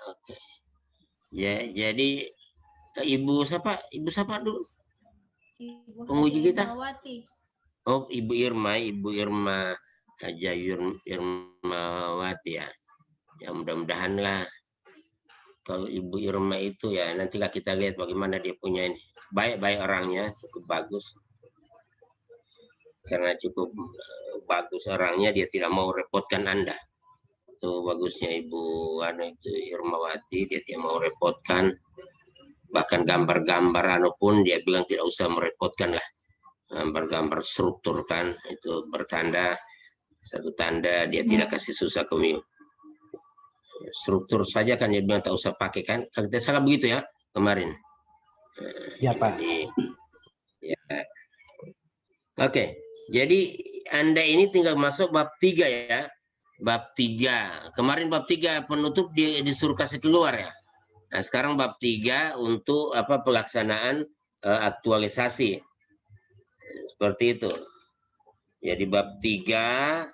Oke. Ya, jadi Ibu siapa? Ibu siapa dulu? Ibu Penguji Haja kita? Irmawati. Oh, Ibu Irma Haja Irmawati ya. Ya mudah-mudahan lah kalau Ibu Irma itu ya nantilah kita lihat bagaimana dia punya ini. Baik-baik orangnya, cukup bagus. Karena cukup bagus orangnya, dia tidak mau repotkan Anda. Itu bagusnya Ibu itu Irmawati, dia tidak mau repotkan. Bahkan gambar-gambar pun dia bilang tidak usah merepotkan lah. Gambar-gambar struktur kan itu bertanda, satu tanda dia tidak kasih susah ke struktur saja kan dia bilang tak usah pakai kan. Kalau tidak salah begitu ya kemarin. Ya Pak. Jadi, ya. Oke, jadi Anda ini tinggal masuk bab 3 ya. Bab 3. Kemarin bab 3 penutup disuruh kasih keluar ya. Nah, sekarang bab 3 untuk pelaksanaan aktualisasi. Seperti itu. Jadi bab 3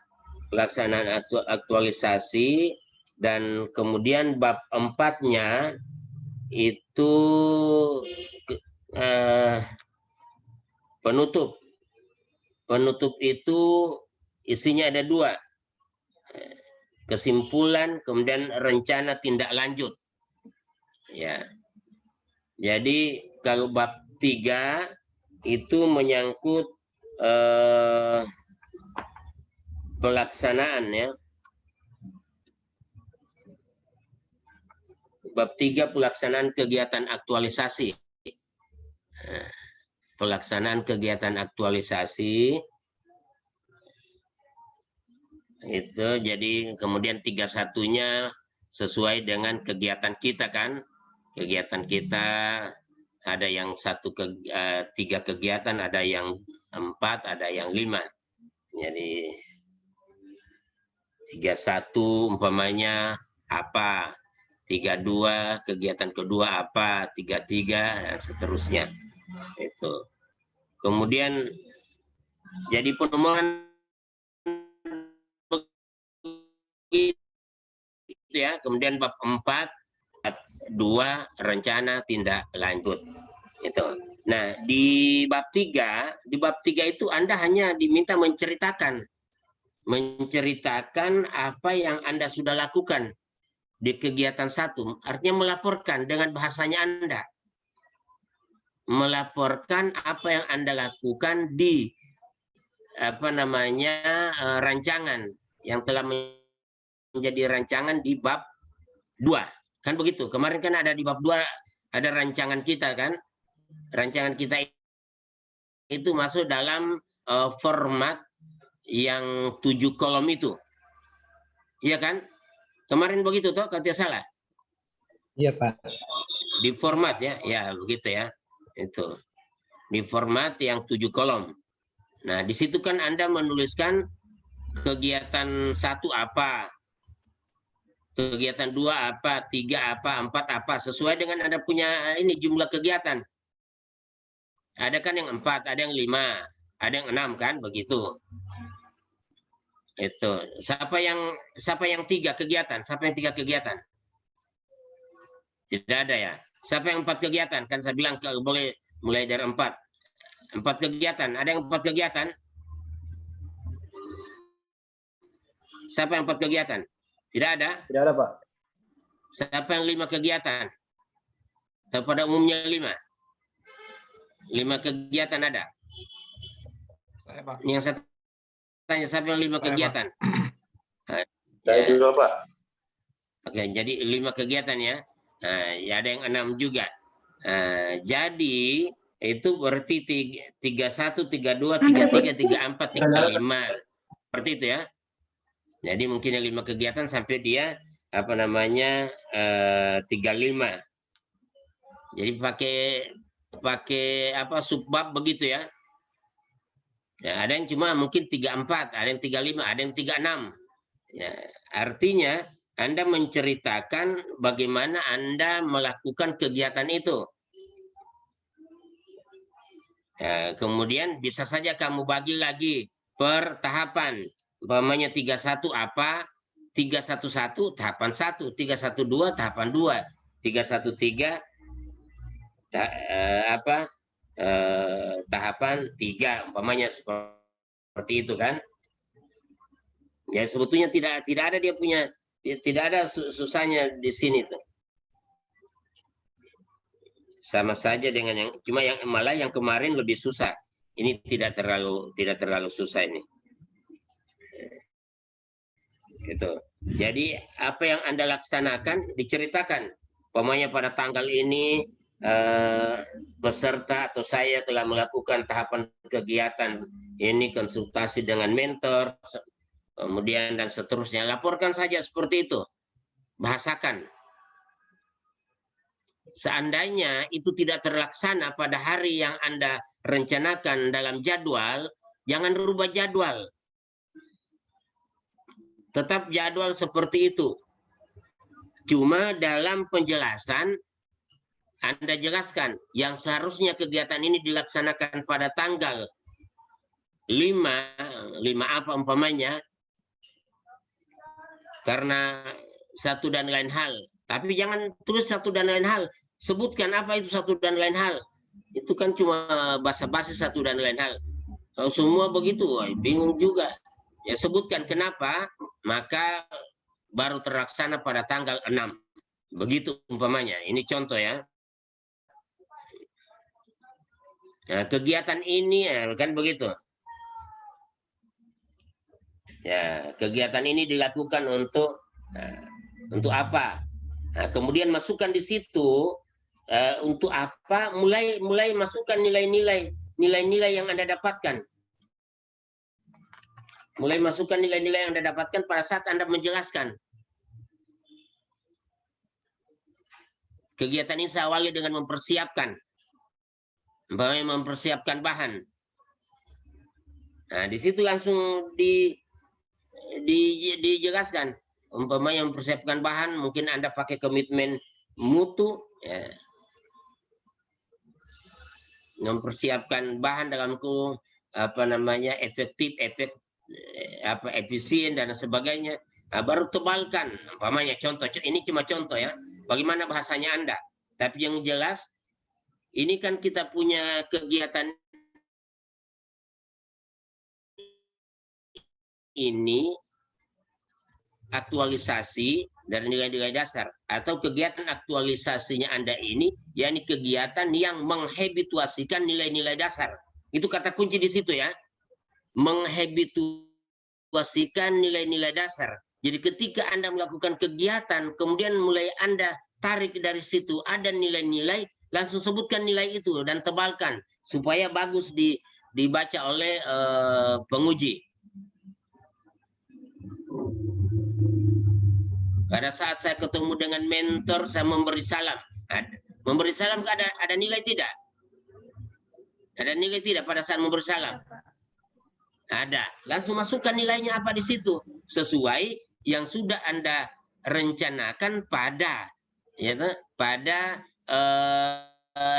pelaksanaan aktualisasi dan kemudian bab 4-nya itu penutup. Penutup itu isinya ada 2. Kesimpulan kemudian rencana tindak lanjut. Ya. Jadi kalau bab 3 itu menyangkut pelaksanaan ya. Bab 3 pelaksanaan kegiatan aktualisasi. Pelaksanaan kegiatan aktualisasi itu jadi kemudian 31-nya sesuai dengan kegiatan kita kan. Kegiatan kita ada yang 3 kegiatan, ada yang 4, ada yang 5. Jadi 31 umpamanya apa, 32 kegiatan kedua apa, 33 dan seterusnya. Itu. Kemudian jadi penomoran ya, kemudian bab 4 2 rencana tindak lanjut. Itu. Nah, di bab 3 itu Anda hanya diminta menceritakan apa yang Anda sudah lakukan di kegiatan 1, artinya melaporkan dengan bahasanya Anda. Melaporkan apa yang Anda lakukan di rancangan yang telah menjadi rancangan di bab 2. Kan begitu. Kemarin kan ada di bab 2 ada rancangan kita kan. Rancangan kita itu masuk dalam format yang 7 kolom itu. Iya kan? Kemarin begitu toh, kalau tidak salah. Iya, Pak. Di format ya. Ya, begitu ya. Itu. Di format yang 7 kolom. Nah, di situ kan Anda menuliskan kegiatan 1 apa, kegiatan 2 apa, 3 apa, 4 apa, sesuai dengan Anda punya ini jumlah kegiatan. Ada kan yang 4, ada yang 5, ada yang 6 kan, begitu. Itu. Siapa yang 3 kegiatan? Siapa yang 3 kegiatan? Tidak ada ya. Siapa yang 4 kegiatan? Kan saya bilang boleh mulai dari 4. 4 kegiatan. Ada yang 4 kegiatan? Siapa yang 4 kegiatan? Tidak ada? Tidak ada, Pak. Siapa yang 5 kegiatan? Atau pada umumnya 5? 5 kegiatan ada? Saya, Pak. Yang saya tanya, siapa yang 5 kegiatan? Saya Ya. juga, Pak. Oke, jadi 5 kegiatan ya. Ya ada yang 6 juga. Jadi itu berarti 31, 32, 33, 34, 35. Seperti itu ya. Jadi mungkin yang 5 kegiatan sampai dia 35. Jadi pakai subbab begitu ya. Ya, ada yang cuma mungkin 34, ada yang 35, ada yang 36. Ya, artinya Anda menceritakan bagaimana Anda melakukan kegiatan itu. Ya, kemudian bisa saja kamu bagi lagi per tahapan. Umpamanya 31 apa, 311 tahapan 1, 312 tahapan 2, 313 tahapan 3 umpamanya seperti itu kan. Ya sebetulnya tidak ada dia punya, tidak ada susahnya di sini tuh. Sama saja dengan yang, cuma yang malah yang kemarin lebih susah. Ini tidak terlalu susah ini. Gitu. Jadi apa yang Anda laksanakan diceritakan. Umpamanya pada tanggal ini peserta atau saya telah melakukan tahapan kegiatan ini, konsultasi dengan mentor, kemudian dan seterusnya. Laporkan saja seperti itu. Bahasakan. Seandainya itu tidak terlaksana pada hari yang Anda rencanakan dalam jadwal, jangan rubah jadwal. Tetap jadwal seperti itu. Cuma dalam penjelasan Anda jelaskan yang seharusnya kegiatan ini dilaksanakan pada tanggal 5 apa umpamanya, karena satu dan lain hal. Tapi jangan tulis satu dan lain hal. Sebutkan apa itu satu dan lain hal. Itu kan cuma basa-basi satu dan lain hal. Kalau semua begitu, bingung juga. Ya sebutkan kenapa, maka baru terlaksana pada tanggal 6. Begitu umpamanya. Ini contoh ya. Nah, kegiatan ini kan begitu. Ya, kegiatan ini dilakukan untuk apa? Nah, kemudian masukkan di situ untuk apa? Mulai masukkan nilai-nilai yang Anda dapatkan. Mulai masukkan nilai-nilai yang Anda dapatkan pada saat Anda menjelaskan. Kegiatan ini saya awali dengan mempersiapkan. Mempersiapkan bahan. Nah, di situ langsung dijelaskan. Umpamanya mempersiapkan bahan, mungkin Anda pakai komitmen mutu, ya. Mempersiapkan bahan dalam efisien dan sebagainya. Nah, baru tebalkan. Umpamanya contoh, ini cuma contoh ya. Bagaimana bahasanya Anda. Tapi yang jelas, ini kan kita punya kegiatan ini aktualisasi dari nilai-nilai dasar, atau kegiatan aktualisasinya Anda ini yakni kegiatan yang menghabituasikan nilai-nilai dasar. Itu kata kunci di situ ya. Menghabituasikan nilai-nilai dasar. Jadi ketika Anda melakukan kegiatan, kemudian mulai Anda tarik dari situ ada nilai-nilai, langsung sebutkan nilai itu dan tebalkan supaya bagus dibaca oleh penguji. Pada saat saya ketemu dengan mentor, saya memberi salam. Memberi salam ada nilai tidak? Ada nilai tidak pada saat memberi salam? Ada. Langsung masukkan nilainya apa di situ. Sesuai yang sudah Anda rencanakan pada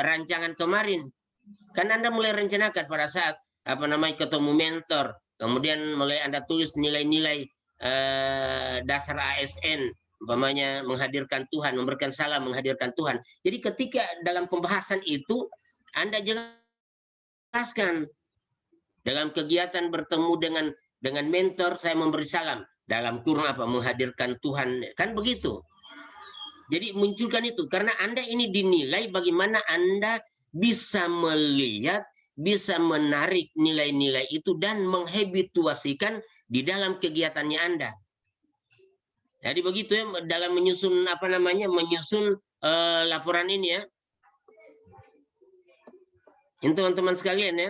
rancangan kemarin. Kan Anda mulai rencanakan pada saat ketemu mentor. Kemudian mulai Anda tulis nilai-nilai dasar ASN. Umpamanya menghadirkan Tuhan, memberikan salam, menghadirkan Tuhan. Jadi ketika dalam pembahasan itu Anda jelaskan dalam kegiatan bertemu dengan mentor, saya memberi salam, dalam kurung apa, menghadirkan Tuhan, kan begitu. Jadi munculkan itu karena Anda ini dinilai bagaimana Anda bisa melihat, bisa menarik nilai-nilai itu dan menghabituasikan di dalam kegiatannya Anda. Jadi begitu ya dalam menyusun menyusun laporan ini ya. Ini teman-teman sekalian ya.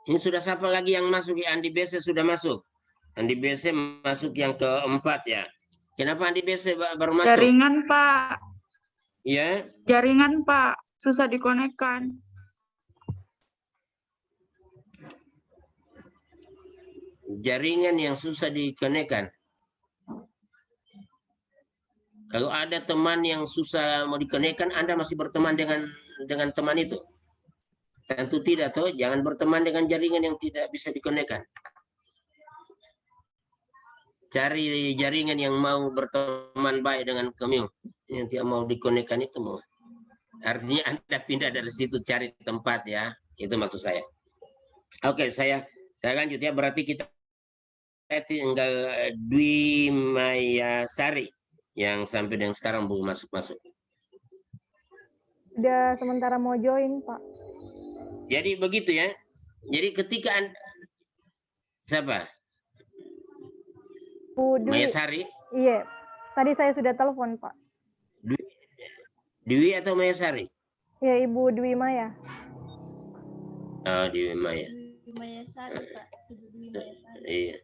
Ini sudah siapa lagi yang masuk ya? Andi BC sudah masuk. Andi BC masuk yang keempat ya. Kenapa Andi BC baru masuk? Jaringan Pak. Ya. Jaringan Pak, susah dikonekkan. Jaringan yang susah dikonekkan. Kalau ada teman yang susah mau dikonekkan, Anda masih berteman dengan teman itu? Tentu tidak, toh. Jangan berteman dengan jaringan yang tidak bisa dikonekkan. Cari jaringan yang mau berteman baik dengan kamu. Yang tidak mau dikonekkan itu mau. Artinya Anda pindah dari situ cari tempat ya. Itu maksud saya. Oke, saya lanjut ya. Berarti kita tinggal Dwi Mayasari yang sampai dengan sekarang belum masuk-masuk. Udah sementara mau join, Pak. Jadi begitu ya. Jadi ketika Anda, siapa? Bu Dwi. Mayasari? Iya. Tadi saya sudah telepon, Pak. Dwi atau Mayasari? Ya, Ibu Dwi Maya. Oh, Dwi Maya. Dwi Mayasari, Pak. Ibu Dwi Mayasari. Iya.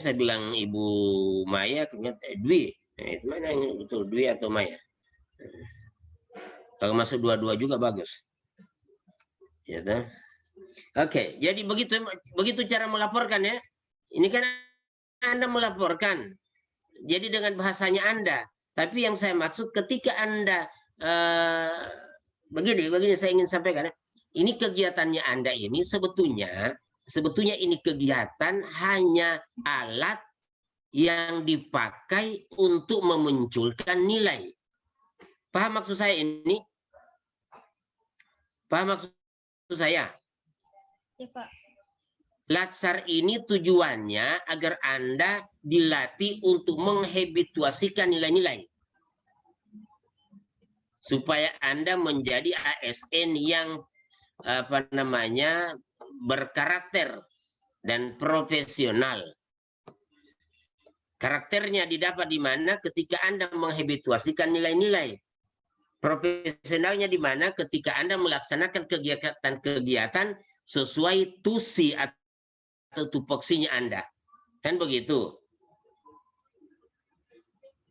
Saya bilang Ibu Maya, kemudian Dwi. Itu mana yang betul, Dwi atau Maya? Kalau masuk dua-dua juga bagus. Ya, oke, jadi begitu cara melaporkan ya. Ini kan Anda melaporkan. Jadi dengan bahasanya Anda. Tapi yang saya maksud ketika Anda begini saya ingin sampaikan. Ini kegiatannya Anda ini sebetulnya ini kegiatan hanya alat yang dipakai untuk memunculkan nilai. Paham maksud saya ini? Paham maksud saya? Ya, Pak. Latsar ini tujuannya agar Anda dilatih untuk menghabituasikan nilai-nilai. Supaya Anda menjadi ASN yang berkarakter dan profesional. Karakternya didapat di mana ketika Anda menghabituasikan nilai-nilai. Profesionalnya di mana ketika Anda melaksanakan kegiatan-kegiatan sesuai tusi atau tupoksinya Anda. Kan begitu.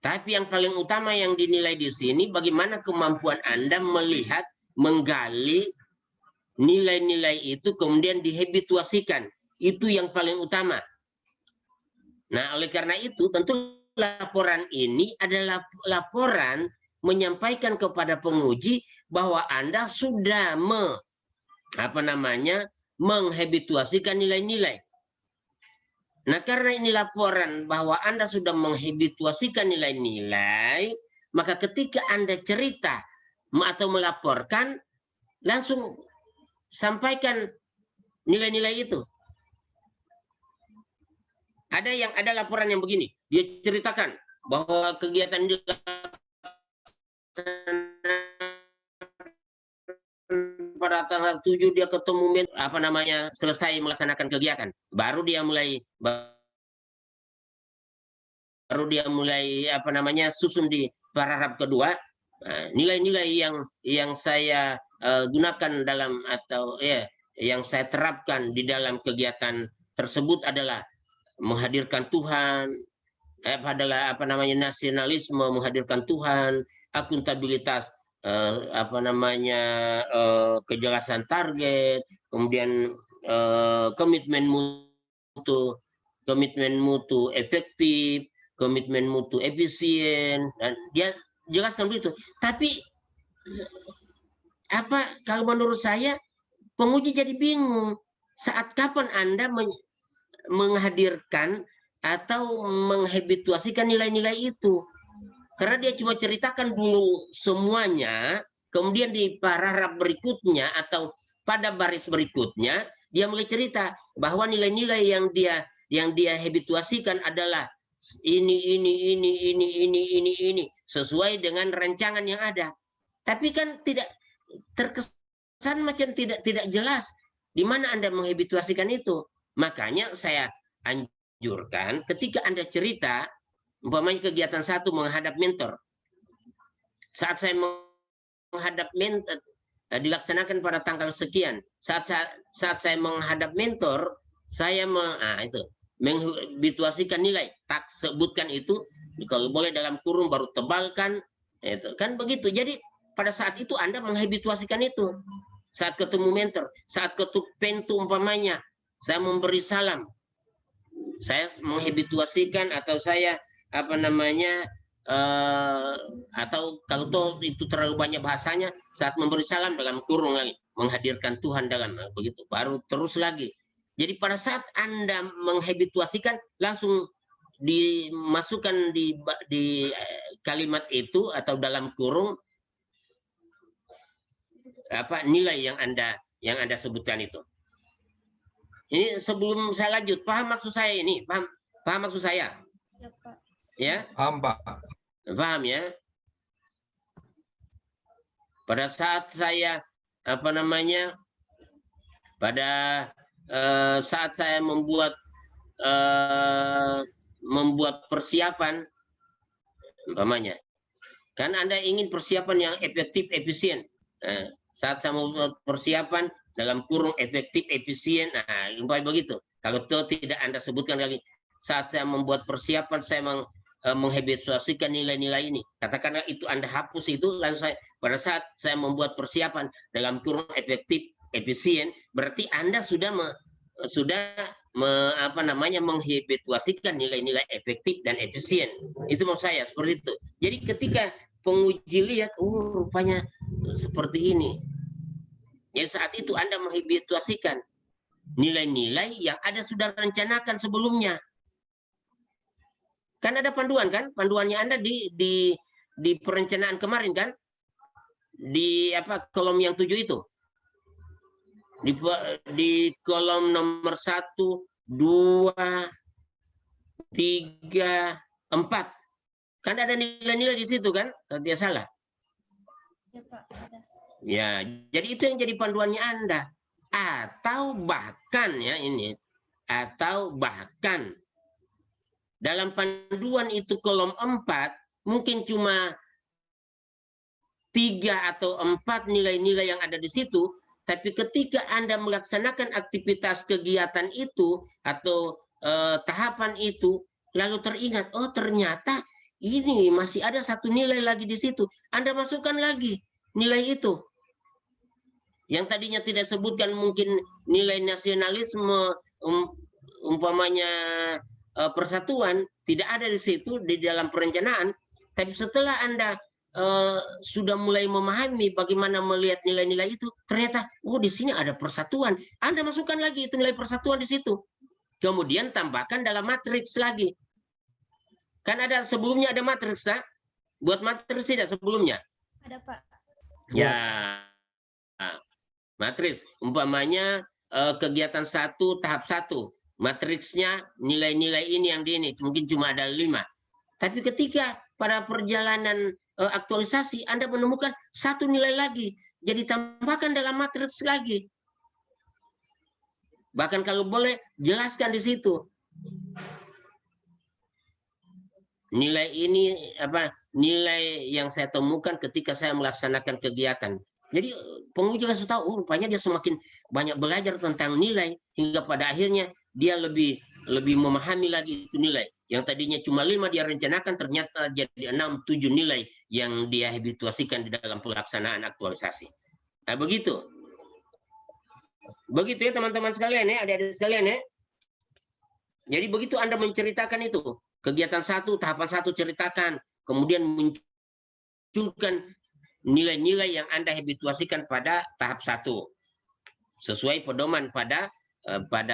Tapi yang paling utama yang dinilai di sini bagaimana kemampuan Anda melihat, menggali nilai-nilai itu kemudian dihabituasikan. Itu yang paling utama. Nah, oleh karena itu tentu laporan ini adalah laporan menyampaikan kepada penguji bahwa Anda sudah menghabituasikan nilai-nilai. Nah, karena ini laporan bahwa Anda sudah menghabituasikan nilai-nilai, maka ketika Anda cerita atau melaporkan, langsung sampaikan nilai-nilai itu. Ada laporan yang begini, dia ceritakan bahwa kegiatan pada tanggal 7 dia ketemu selesai melaksanakan kegiatan. Baru dia mulai susun di paragraf kedua nilai-nilai yang saya gunakan dalam yang saya terapkan di dalam kegiatan tersebut adalah menghadirkan Tuhan, nasionalisme, menghadirkan Tuhan, akuntabilitas, kejelasan target, kemudian komitmen mutu efektif, komitmen mutu efisien, dan dia jelaskan begitu. Tapi kalau menurut saya penguji jadi bingung saat kapan Anda menghadirkan atau menghabituasikan nilai-nilai itu. Karena dia cuma ceritakan dulu semuanya, kemudian di paragraf berikutnya atau pada baris berikutnya dia mulai cerita bahwa nilai-nilai yang dia habituasikan adalah ini sesuai dengan rancangan yang ada. Tapi kan tidak terkesan macam tidak jelas di mana Anda menghabituasikan itu. Makanya saya anjurkan ketika Anda cerita, umpamanya kegiatan 1 menghadap mentor. Saat saya menghadap mentor, dilaksanakan pada tanggal sekian. Saat saya menghadap mentor, saya menghabituasikan nilai. Tak sebutkan itu, kalau boleh dalam kurung baru tebalkan. Itu kan begitu. Jadi pada saat itu Anda menghabituasikan itu. Saat ketemu mentor, saat ketuk pintu umpamanya, saya memberi salam. Saya menghabituasikan atau saya atau kalau itu terlalu banyak bahasanya, saat memberi salam dalam kurung lagi, menghadirkan Tuhan dalam begitu, baru terus lagi. Jadi pada saat Anda menghabituasikan langsung dimasukkan di kalimat itu atau dalam kurung nilai yang Anda sebutkan itu. Ini sebelum saya lanjut, paham maksud saya ini? Paham maksud saya? Ya, Pak. Ya? Paham, Pak. Paham ya? Pada saat saya pada saat saya membuat persiapan, umpamanya, kan Anda ingin persiapan yang efektif, efisien. Saat saya membuat persiapan dalam kurung efektif, efisien, umpamanya begitu. Kalau tidak Anda sebutkan lagi, saat saya membuat persiapan, saya menghabituasikan nilai-nilai ini. Katakanlah itu Anda hapus itu, lalu pada saat saya membuat persiapan dalam kurung efektif, efisien, berarti Anda sudah menghabituasikan nilai-nilai efektif dan efisien. Itu maksud saya, seperti itu. Jadi ketika penguji lihat, rupanya seperti ini. Jadi saat itu Anda menghabituasikan nilai-nilai yang ada sudah rencanakan sebelumnya. Kan ada panduan kan? Panduannya Anda di perencanaan kemarin kan? Di kolom yang 7 itu. Di kolom nomor 1, 2, 3, 4. Kan ada nilai-nilai di situ kan? Tidak salah. Ya, Pak. Ada. Ya, jadi itu yang jadi panduannya Anda. Atau bahkan dalam panduan itu kolom 4 mungkin cuma 3 atau 4 nilai-nilai yang ada di situ, tapi ketika Anda melaksanakan aktivitas kegiatan itu atau tahapan itu, lalu teringat, oh ternyata ini masih ada satu nilai lagi di situ. Anda masukkan lagi nilai itu. Yang tadinya tidak sebutkan mungkin nilai nasionalisme, umpamanya persatuan, tidak ada di situ di dalam perencanaan. Tapi setelah Anda sudah mulai memahami bagaimana melihat nilai-nilai itu, ternyata di sini ada persatuan. Anda masukkan lagi itu nilai persatuan di situ. Kemudian tambahkan dalam matriks lagi. Kan ada sebelumnya ada matriks, buat matriks tidak sebelumnya? Ada, Pak. Ya, matriks. Umpamanya kegiatan 1 tahap 1, matriksnya nilai-nilai ini yang di ini mungkin cuma ada 5. Tapi ketika pada perjalanan aktualisasi Anda menemukan satu nilai lagi, jadi tambahkan dalam matriks lagi. Bahkan kalau boleh jelaskan di situ. Nilai ini nilai yang saya temukan ketika saya melaksanakan kegiatan. Jadi penguji harus tahu, rupanya dia semakin banyak belajar tentang nilai hingga pada akhirnya dia lebih memahami lagi itu nilai. Yang tadinya cuma 5 dia rencanakan, ternyata jadi 6, 7 nilai yang dia habituasikan di dalam pelaksanaan aktualisasi. Nah, begitu. Begitu ya teman-teman sekalian ya, adik-adik sekalian ya. Jadi begitu Anda menceritakan itu. Kegiatan 1, tahapan 1 ceritakan. Kemudian munculkan nilai-nilai yang Anda habituasikan pada tahap 1. Sesuai pedoman pada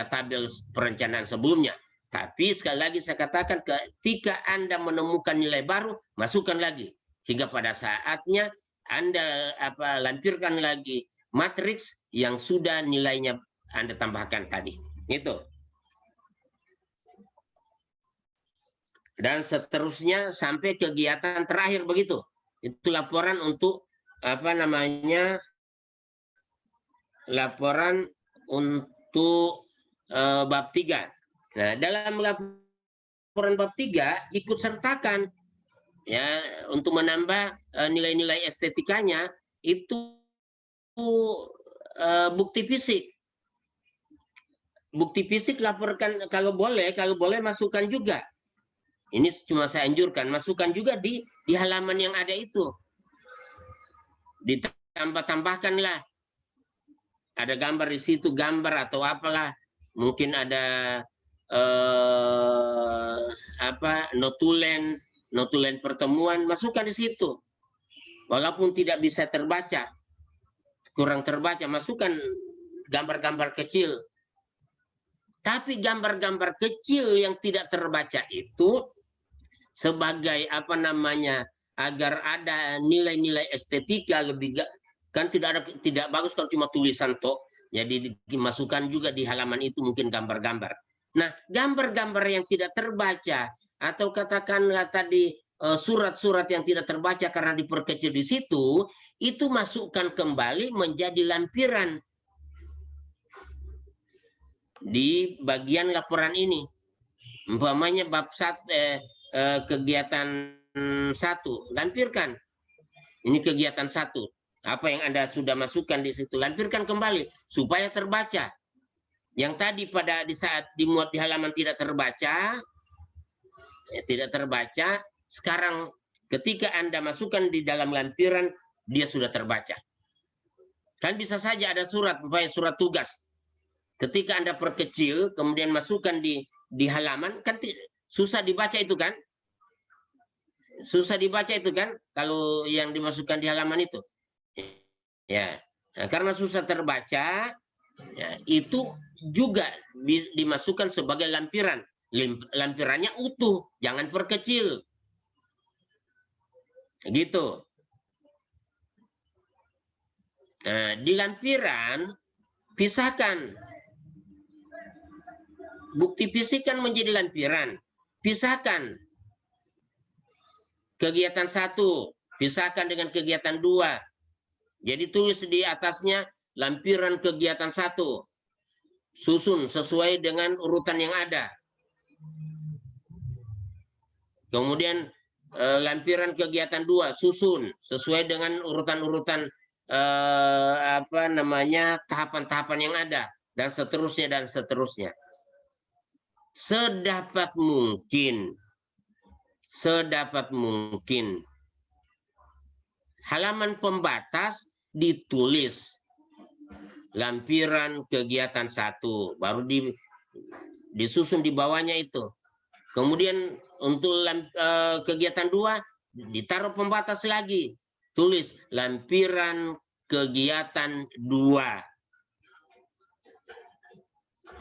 tabel perencanaan sebelumnya. Tapi sekali lagi saya katakan, ketika Anda menemukan nilai baru, masukkan lagi. Hingga pada saatnya Anda lampirkan lagi matriks yang sudah nilainya Anda tambahkan tadi. Itu. Dan seterusnya sampai kegiatan terakhir begitu. Itu laporan untuk laporan untuk bab 3. Nah, dalam laporan bab 3 ikut sertakan ya untuk menambah nilai-nilai estetikanya itu bukti fisik. Bukti fisik laporkan kalau boleh masukkan juga. Ini cuma saya anjurkan, masukkan juga di halaman yang ada itu. Ditambahkanlah. Ada gambar di situ, gambar atau apalah. Mungkin ada notulen pertemuan, masukkan di situ. Walaupun tidak bisa terbaca, kurang terbaca, masukkan gambar-gambar kecil. Tapi gambar-gambar kecil yang tidak terbaca itu sebagai apa namanya, agar ada nilai-nilai estetika lebih, kan tidak bagus kalau cuma tulisan toh. Jadi dimasukkan juga di halaman itu mungkin gambar-gambar. Nah, gambar-gambar yang tidak terbaca atau katakanlah tadi surat-surat yang tidak terbaca karena diperkecil di situ, itu masukkan kembali menjadi lampiran di bagian laporan ini. Umpamanya bab kegiatan 1, lampirkan. Ini kegiatan 1. Apa yang Anda sudah masukkan di situ, lampirkan kembali supaya terbaca. Yang tadi di saat dimuat di halaman tidak terbaca, sekarang ketika Anda masukkan di dalam lampiran, dia sudah terbaca. Kan bisa saja ada surat, umpamanya surat tugas. Ketika Anda perkecil, kemudian masukkan di halaman, kan susah dibaca itu kan? Susah dibaca itu kan, kalau yang dimasukkan di halaman itu. Ya, nah, karena susah terbaca, ya, itu juga dimasukkan sebagai lampiran. Lampirannya utuh, jangan perkecil. Gitu. Nah, di lampiran, pisahkan. Bukti fisik kan menjadi lampiran. Pisahkan. Kegiatan 1, pisahkan dengan kegiatan 2. Jadi tulis di atasnya lampiran kegiatan 1. Susun sesuai dengan urutan yang ada. Kemudian lampiran kegiatan 2, susun sesuai dengan urutan-urutan apa namanya, tahapan-tahapan yang ada, dan seterusnya dan seterusnya. Sedapat mungkin halaman pembatas ditulis lampiran kegiatan 1, baru disusun di bawahnya itu. Kemudian untuk kegiatan 2 ditaruh pembatas lagi, tulis lampiran kegiatan 2.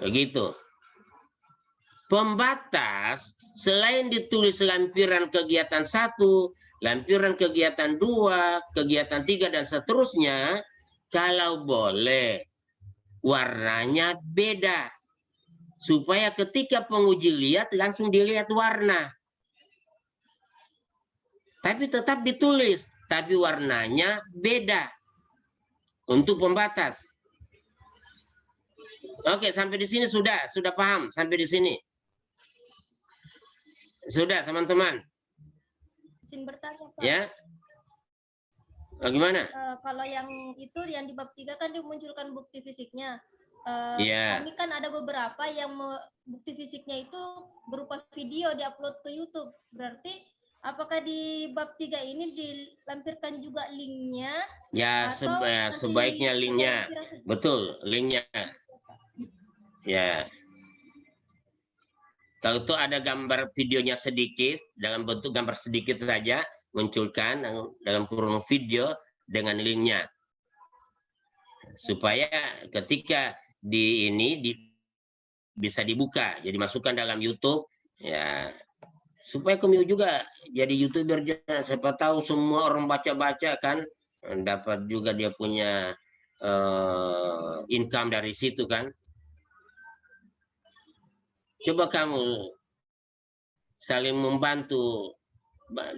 Begitu. Pembatas selain ditulis lampiran kegiatan 1, lampiran kegiatan 2, kegiatan 3 dan seterusnya, kalau boleh warnanya beda. Supaya ketika penguji lihat langsung dilihat warna. Tapi tetap ditulis, tapi warnanya beda. Untuk pembatas. Oke, sampai di sini sudah paham sampai di sini. Sudah, teman-teman. Izin bertanya, Pak. Ya. Bagaimana? Kalau yang itu yang di bab 3 kan dimunculkan bukti fisiknya. Iya. Kami kan ada beberapa yang bukti fisiknya itu berupa video diupload ke YouTube. Berarti apakah di bab 3 ini dilampirkan juga linknya? Ya, sebaiknya linknya. Betul, linknya. Ya. Kalau itu ada gambar videonya sedikit, dalam bentuk gambar sedikit saja, munculkan dalam kurung video dengan linknya. Supaya ketika bisa dibuka, jadi masukkan dalam YouTube, ya, supaya kami juga jadi YouTuber. Siapa tahu semua orang baca-baca kan, dapat juga dia punya income dari situ kan. Coba kamu saling membantu,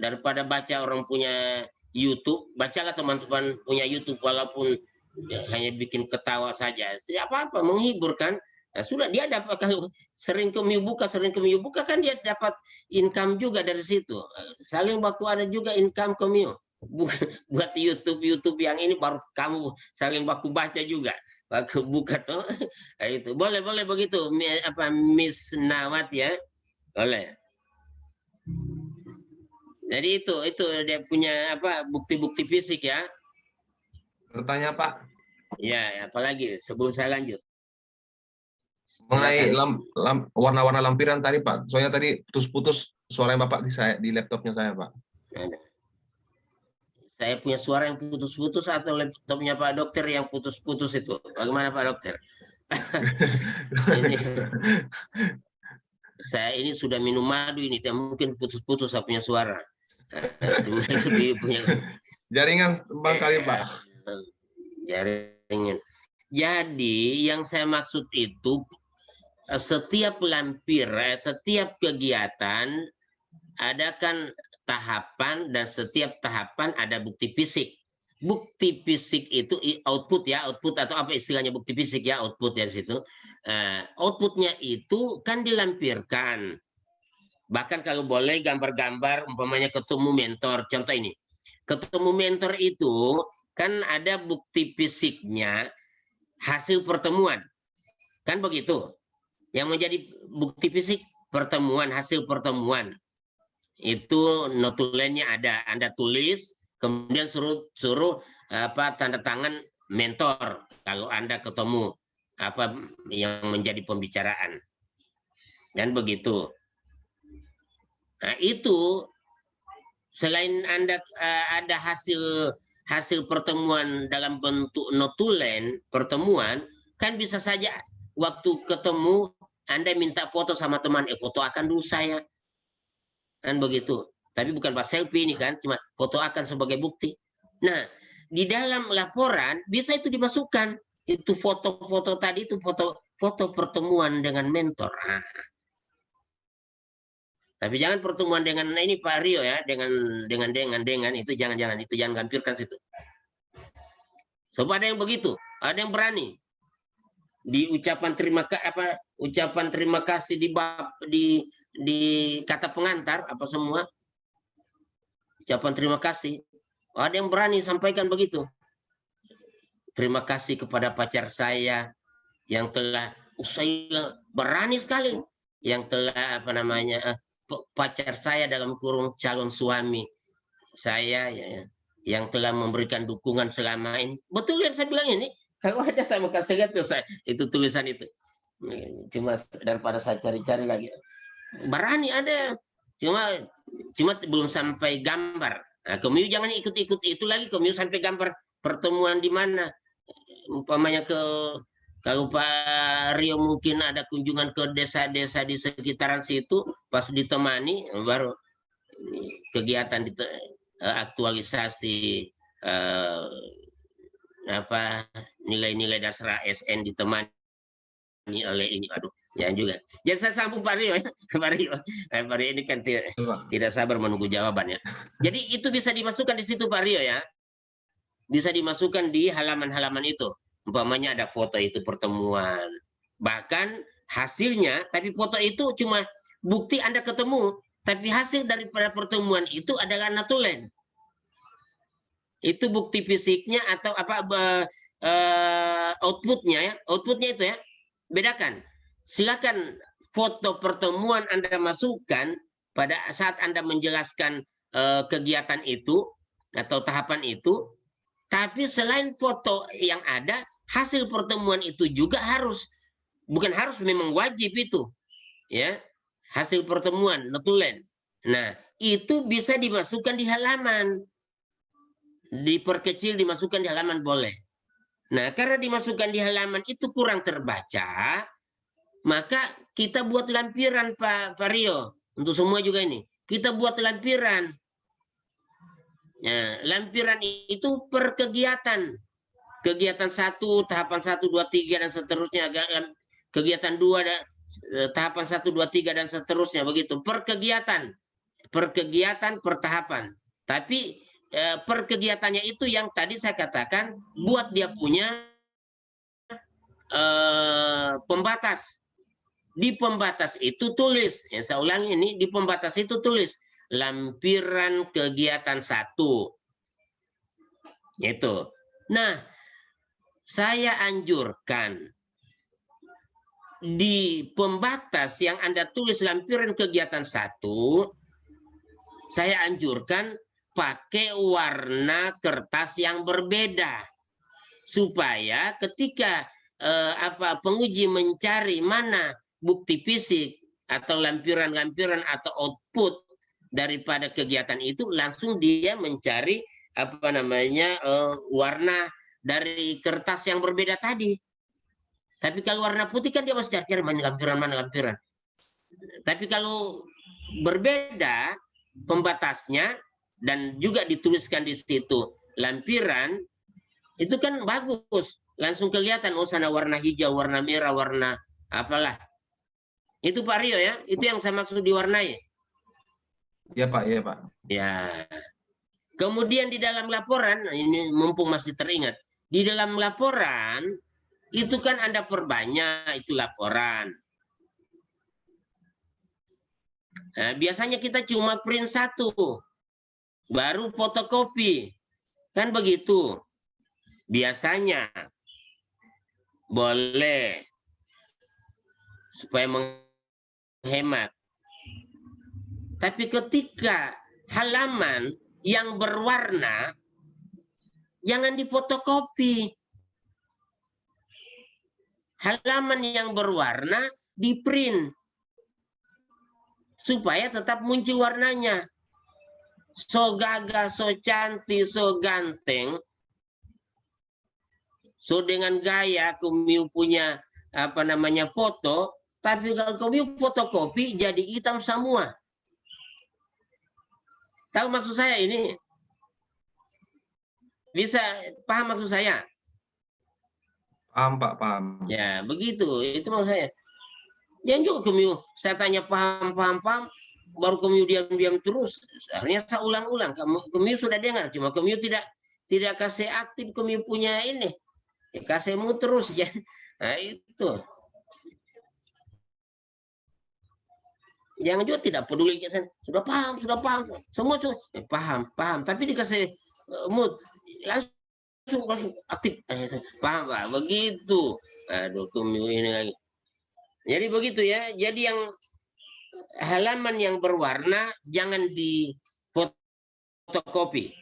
daripada baca orang punya YouTube, bacalah teman-teman punya YouTube walaupun hanya bikin ketawa saja. Apa-apa menghibur kan. Nah, sudah dia dapat, kalau sering kami buka kan dia dapat income juga dari situ. Saling baku ada juga income kami. Buat YouTube yang ini baru kamu saling baku baca juga. Baku buka tuh. Nah, itu boleh begitu. Apa Miss Nawat ya? Boleh. Jadi itu dia punya apa bukti-bukti fisik ya. Bertanya Pak. Ya, apalagi sebelum saya lanjut. Mengenai warna-warna lampiran tadi Pak. Soalnya tadi putus-putus suara Bapak di laptopnya saya Pak. Ada. Saya punya suara yang putus-putus atau laptopnya Pak Dokter yang putus-putus itu? Bagaimana Pak Dokter? Ini, saya ini sudah minum madu ini, dan mungkin putus-putus saya punya suara. Cuma lebih punya Jaringan Bang kali Pak. jaringan. Jadi yang saya maksud itu setiap lampir, setiap kegiatan ada kan tahapan, dan setiap tahapan ada bukti fisik. Bukti fisik itu output ya, output atau apa istilahnya bukti fisik ya, output dari situ. Outputnya itu kan dilampirkan. Bahkan kalau boleh gambar-gambar, umpamanya ketemu mentor, contoh ini. Ketemu mentor itu kan ada bukti fisiknya, hasil pertemuan. Kan begitu. Yang menjadi bukti fisik pertemuan, hasil pertemuan. Itu notulennya ada, Anda tulis, kemudian suruh tanda tangan mentor kalau Anda ketemu apa yang menjadi pembicaraan. Dan begitu. Nah, itu selain Anda ada hasil pertemuan dalam bentuk notulen pertemuan, kan bisa saja waktu ketemu Anda minta foto sama teman, foto akan dulu saya. Kan begitu. Tapi bukan pas selfie ini kan, cuma foto akan sebagai bukti. Nah, di dalam laporan bisa itu dimasukkan. Itu foto-foto tadi, itu foto pertemuan dengan mentor. Nah. Tapi jangan pertemuan dengan ini Pak Rio ya, dengan itu jangan lampirkan situ. Sebab ada yang begitu, ada yang berani. Di ucapan terima kasih di kata pengantar apa semua. Ucapan terima kasih. Ada yang berani sampaikan begitu. Terima kasih kepada pacar saya yang telah saya berani sekali yang telah pacar saya dalam kurung calon suami saya ya, yang telah memberikan dukungan selama ini. Betul yang saya bilang ini. Kalau ada saya mau kasih lihat itu tulisan itu. Cuma daripada saya cari-cari lagi. Berani ada. Cuma belum sampai gambar. Nah, Komiu jangan ikut-ikut itu lagi. Komiu sampai gambar pertemuan di mana. Umpamanya kalau Pak Rio mungkin ada kunjungan ke desa-desa di sekitaran situ, pas ditemani baru kegiatan aktualisasi nilai-nilai dasar ASN ditemani oleh ini. Aduh, ya juga. Jadi saya sambung Pak Rio ya. Pak Rio ini kan tidak sabar menunggu jawabannya. Jadi itu bisa dimasukkan di situ Pak Rio ya. Bisa dimasukkan di halaman-halaman itu. Umpamanya ada foto itu pertemuan. Bahkan hasilnya, tapi foto itu cuma bukti Anda ketemu. Tapi hasil daripada pertemuan itu adalah notulen. Itu bukti fisiknya atau outputnya ya. Outputnya itu ya. Bedakan. Silakan foto pertemuan Anda masukkan pada saat Anda menjelaskan kegiatan itu atau tahapan itu. Tapi selain foto yang ada, hasil pertemuan itu juga bukan harus, memang wajib itu. Ya, hasil pertemuan, notulen. Nah, itu bisa dimasukkan di halaman. Diperkecil, dimasukkan di halaman boleh. Nah, karena dimasukkan di halaman itu kurang terbaca, maka kita buat lampiran Pak Rio. Untuk semua juga ini. Kita buat lampiran. Nah, lampiran itu per kegiatan. Kegiatan 1, tahapan 1, 2, 3, dan seterusnya. Kegiatan 2, tahapan 1, 2, 3, dan seterusnya. Begitu. Per kegiatan. Per kegiatan, per tahapan. Tapi per kegiatannya itu yang tadi saya katakan, buat dia punya pembatas. Di pembatas itu tulis. Ya, saya ulangi ini. Di pembatas itu tulis. Lampiran kegiatan 1. Itu. Nah, saya anjurkan di pembatas yang Anda tulis lampiran kegiatan 1, saya anjurkan pakai warna kertas yang berbeda. Supaya ketika penguji mencari mana bukti fisik atau lampiran-lampiran atau output daripada kegiatan itu, langsung dia mencari warna dari kertas yang berbeda tadi. Tapi kalau warna putih kan dia masih cari mana lampiran. Tapi kalau berbeda pembatasnya dan juga dituliskan di situ lampiran, itu kan bagus. Langsung kelihatan, oh sana warna hijau, warna merah, warna apalah. Itu Pak Rio ya, itu yang saya maksud diwarnai. Iya Pak, iya Pak. Ya. Kemudian di dalam laporan, ini mumpung masih teringat, di dalam laporan itu kan Anda perbanyak itu laporan. Nah, biasanya kita cuma print satu, baru fotokopi. Kan begitu. Biasanya boleh supaya menghemat. Tapi ketika halaman yang berwarna, jangan difotokopi. Halaman yang berwarna di print supaya tetap muncul warnanya. So gagah, so cantik, so ganteng, so dengan gaya Kumiu punya apa namanya foto, tapi kalau Kumiu fotokopi jadi hitam semua. Tahu maksud saya ini? Bisa paham maksud saya? Paham Pak, paham. Ya, begitu. Itu maksud saya. Jangan juga Kumiu, saya tanya paham, baru Kumiu diam-diam terus. Akhirnya saya ulang-ulang. Kumiu sudah dengar, cuma Kumiu tidak kasih aktif Kumiu punya ini. Ya, kasihmu terus ya. Nah, itu. Jangan juga tidak peduli, sudah paham. Semua tuh paham. Tapi dikasih mood langsung aktif. Paham Pak, begitu. Aduh, Kumiu ini lagi. Jadi begitu ya. Jadi yang halaman yang berwarna jangan di fotokopi.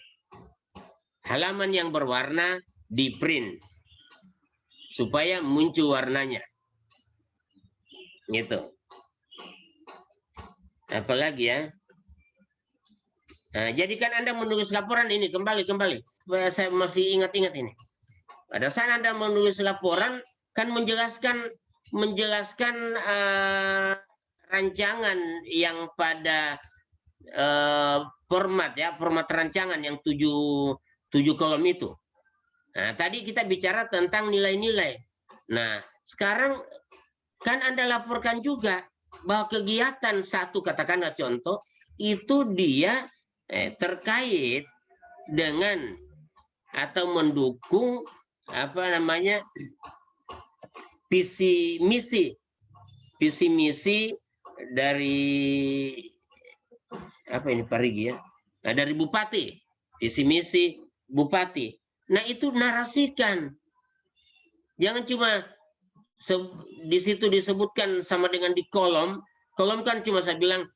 Halaman yang berwarna di print supaya muncul warnanya. Gitu. Apalagi ya. Nah, jadi kan Anda menulis laporan ini kembali. Saya masih ingat ini. Pada saat Anda menulis laporan kan menjelaskan rancangan yang pada format rancangan yang 7 kolom itu. Nah, tadi kita bicara tentang nilai-nilai. Nah, sekarang kan Anda laporkan juga bahwa kegiatan satu, katakanlah contoh, itu dia terkait dengan atau mendukung apa namanya visi misi dari apa ini Pak Rigi ya, nah, dari bupati, visi misi bupati. Nah, itu narasikan, jangan cuma di situ disebutkan sama dengan di kolom kan cuma saya bilang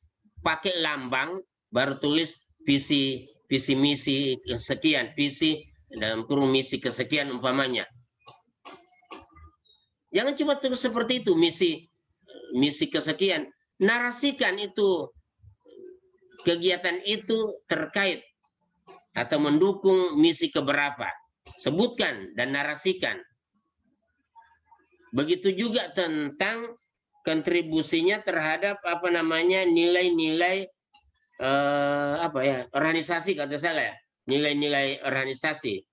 pakai lambang baru tulis visi misi kesekian, visi dalam kurung misi kesekian umpamanya. Jangan cuma terus seperti itu, misi kesekian. Narasikan itu, kegiatan itu terkait atau mendukung misi keberapa. Sebutkan dan narasikan. Begitu juga tentang kontribusinya terhadap apa namanya nilai-nilai organisasi, kata saya, nilai-nilai organisasi.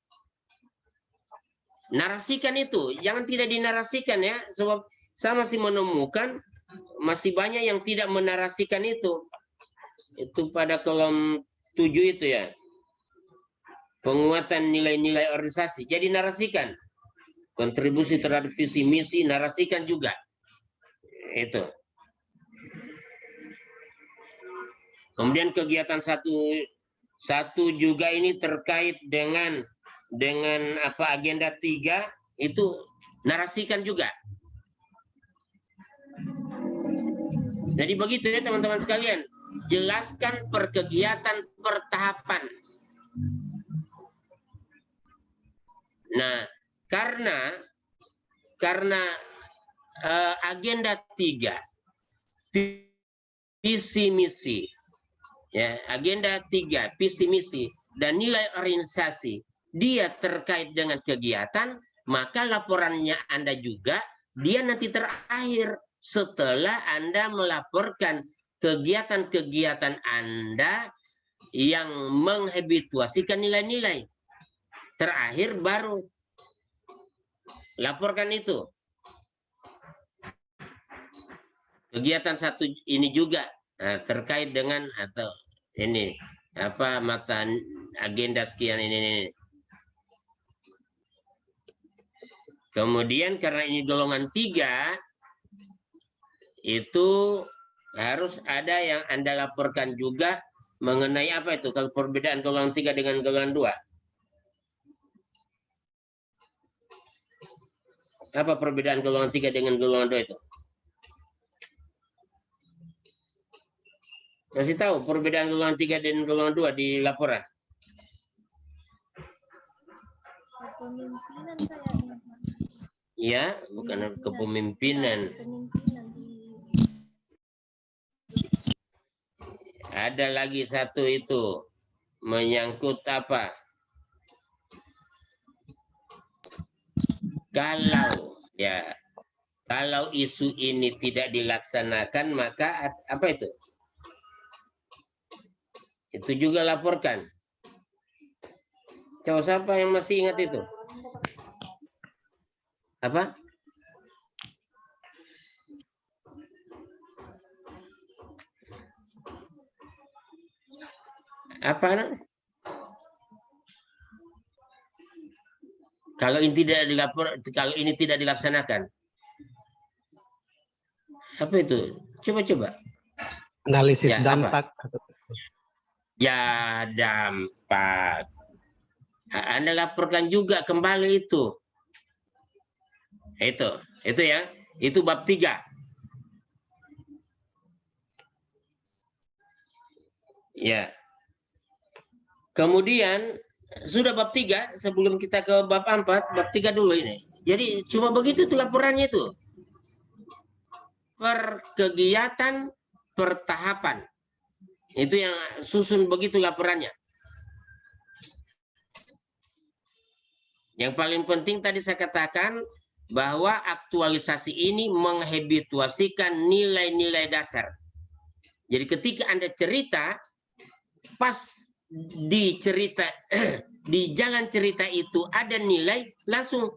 Narasikan itu, jangan tidak dinarasikan ya, sebab saya masih menemukan masih banyak yang tidak menarasikan itu. Itu pada kolom 7 itu ya. Penguatan nilai-nilai organisasi. Jadi narasikan. Kontribusi terhadap visi misi, narasikan juga. Itu. Kemudian kegiatan satu juga ini terkait dengan apa agenda 3 itu narasikan juga. Jadi begitu ya teman-teman sekalian, jelaskan perkegiatan pertahapan. Nah, karena agenda 3 visi misi ya, agenda 3 visi misi dan nilai organisasi dia terkait dengan kegiatan, maka laporannya Anda juga dia nanti terakhir setelah Anda melaporkan kegiatan-kegiatan Anda yang menghabituasikan nilai-nilai. Terakhir baru laporkan itu. Kegiatan satu ini juga terkait dengan atau ini apa mata agenda sekian ini. Kemudian karena ini golongan 3 itu harus ada yang Anda laporkan juga mengenai apa itu kalau perbedaan golongan 3 dengan golongan 2. Apa perbedaan golongan 3 dengan golongan 2 itu? Kasih tahu perbedaan golongan 3 dan golongan 2 di laporan. Kepemimpinan kayaknya. Ya, bukan kepemimpinan. Kepemimpinan. Ada lagi satu itu menyangkut apa? Kalau isu ini tidak dilaksanakan maka apa itu? Itu juga laporkan. Coba siapa yang masih ingat itu? Apa? Apa? Kalau ini tidak kalau ini tidak dilaksanakan, apa itu? Coba. Analisis Ya, dampak. Ya, dampak. Anda laporkan juga kembali itu. Itu ya. Itu bab 3. Ya. Kemudian sudah bab 3 sebelum kita ke bab 4, bab 3 dulu ini. Jadi cuma begitu tuh laporannya itu. Per kegiatan, per tahapan. Itu yang susun begitu laporannya. Yang paling penting tadi saya katakan bahwa aktualisasi ini menghabituasikan nilai-nilai dasar. Jadi ketika Anda cerita, pas di cerita di jalan cerita itu ada nilai, langsung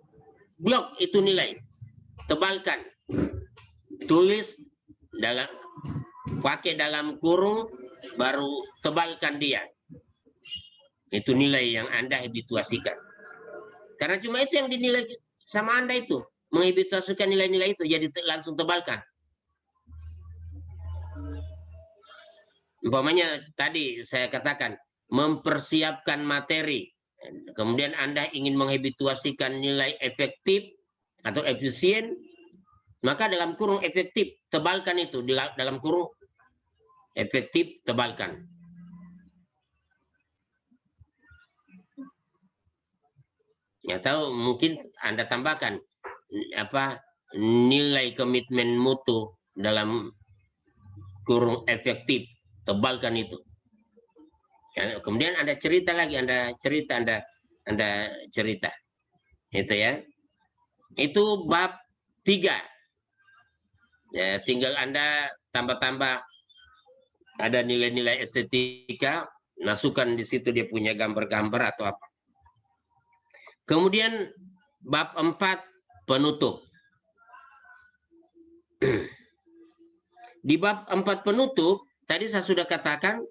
blok itu nilai, tebalkan, tulis pakai dalam kurung, baru tebalkan dia. Itu nilai yang Anda habituasikan. Karena cuma itu yang dinilai sama Anda itu, menghabituasikan nilai-nilai itu, jadi langsung tebalkan. Umpamanya tadi saya katakan mempersiapkan materi, kemudian Anda ingin menghabituasikan nilai efektif atau efisien, maka dalam kurung efektif tebalkan itu, di dalam kurung efektif tebalkan. Ya tahu mungkin Anda tambahkan apa nilai komitmen mutu dalam kurung efektif, tebalkan itu. Kemudian Anda cerita lagi, Anda cerita. Itu ya. Itu bab 3. Ya, tinggal Anda tambah-tambah ada nilai-nilai estetika, masukkan di situ dia punya gambar-gambar atau apa. Kemudian bab 4 penutup. Di bab 4 penutup tadi saya sudah katakan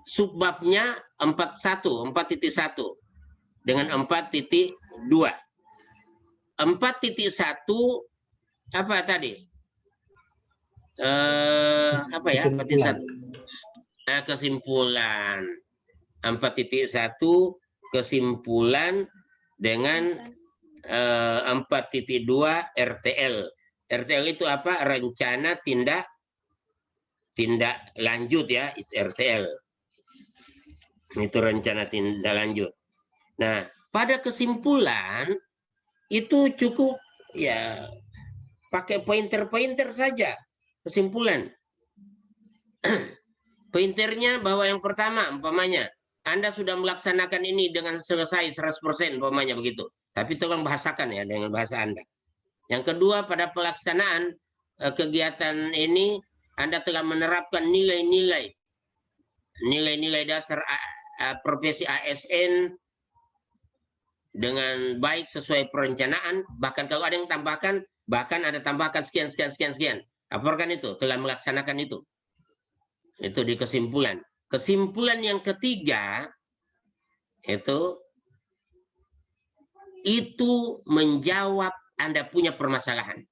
subbabnya 4.1 dengan 4.2. 4.1 apa tadi? Apa ya? 4.1. Nah, kesimpulan. 4.1 kesimpulan dengan 4.2 RTL. RTL itu apa? Rencana tindak lanjut ya, RTL. Itu rencana tindak lanjut. Nah, pada kesimpulan itu cukup ya pakai pointer-pointer saja kesimpulan. Pointernya bahwa yang pertama umpamanya Anda sudah melaksanakan ini dengan selesai 100% umpamanya begitu. Tapi tolong bahasakan ya dengan bahasa Anda. Yang kedua, pada pelaksanaan kegiatan ini Anda telah menerapkan nilai-nilai dasar profesi ASN dengan baik sesuai perencanaan, bahkan kalau ada yang tambahkan, bahkan ada tambahkan sekian. Laporkan itu, telah melaksanakan itu. Itu di kesimpulan. Kesimpulan yang ketiga, itu menjawab Anda punya permasalahan.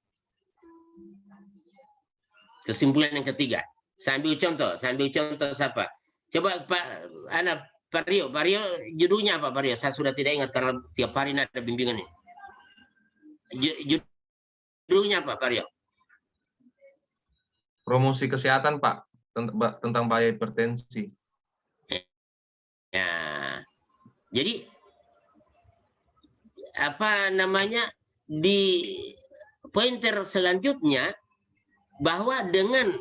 Kesimpulan yang ketiga. Saya ambil contoh siapa? Coba Pak Rio, judulnya apa Pak Rio? Saya sudah tidak ingat karena tiap hari ada bimbingan ini. Judulnya apa Pak Rio? Promosi kesehatan Pak, tentang bahaya hipertensi. Ya, jadi apa namanya di pointer selanjutnya bahwa dengan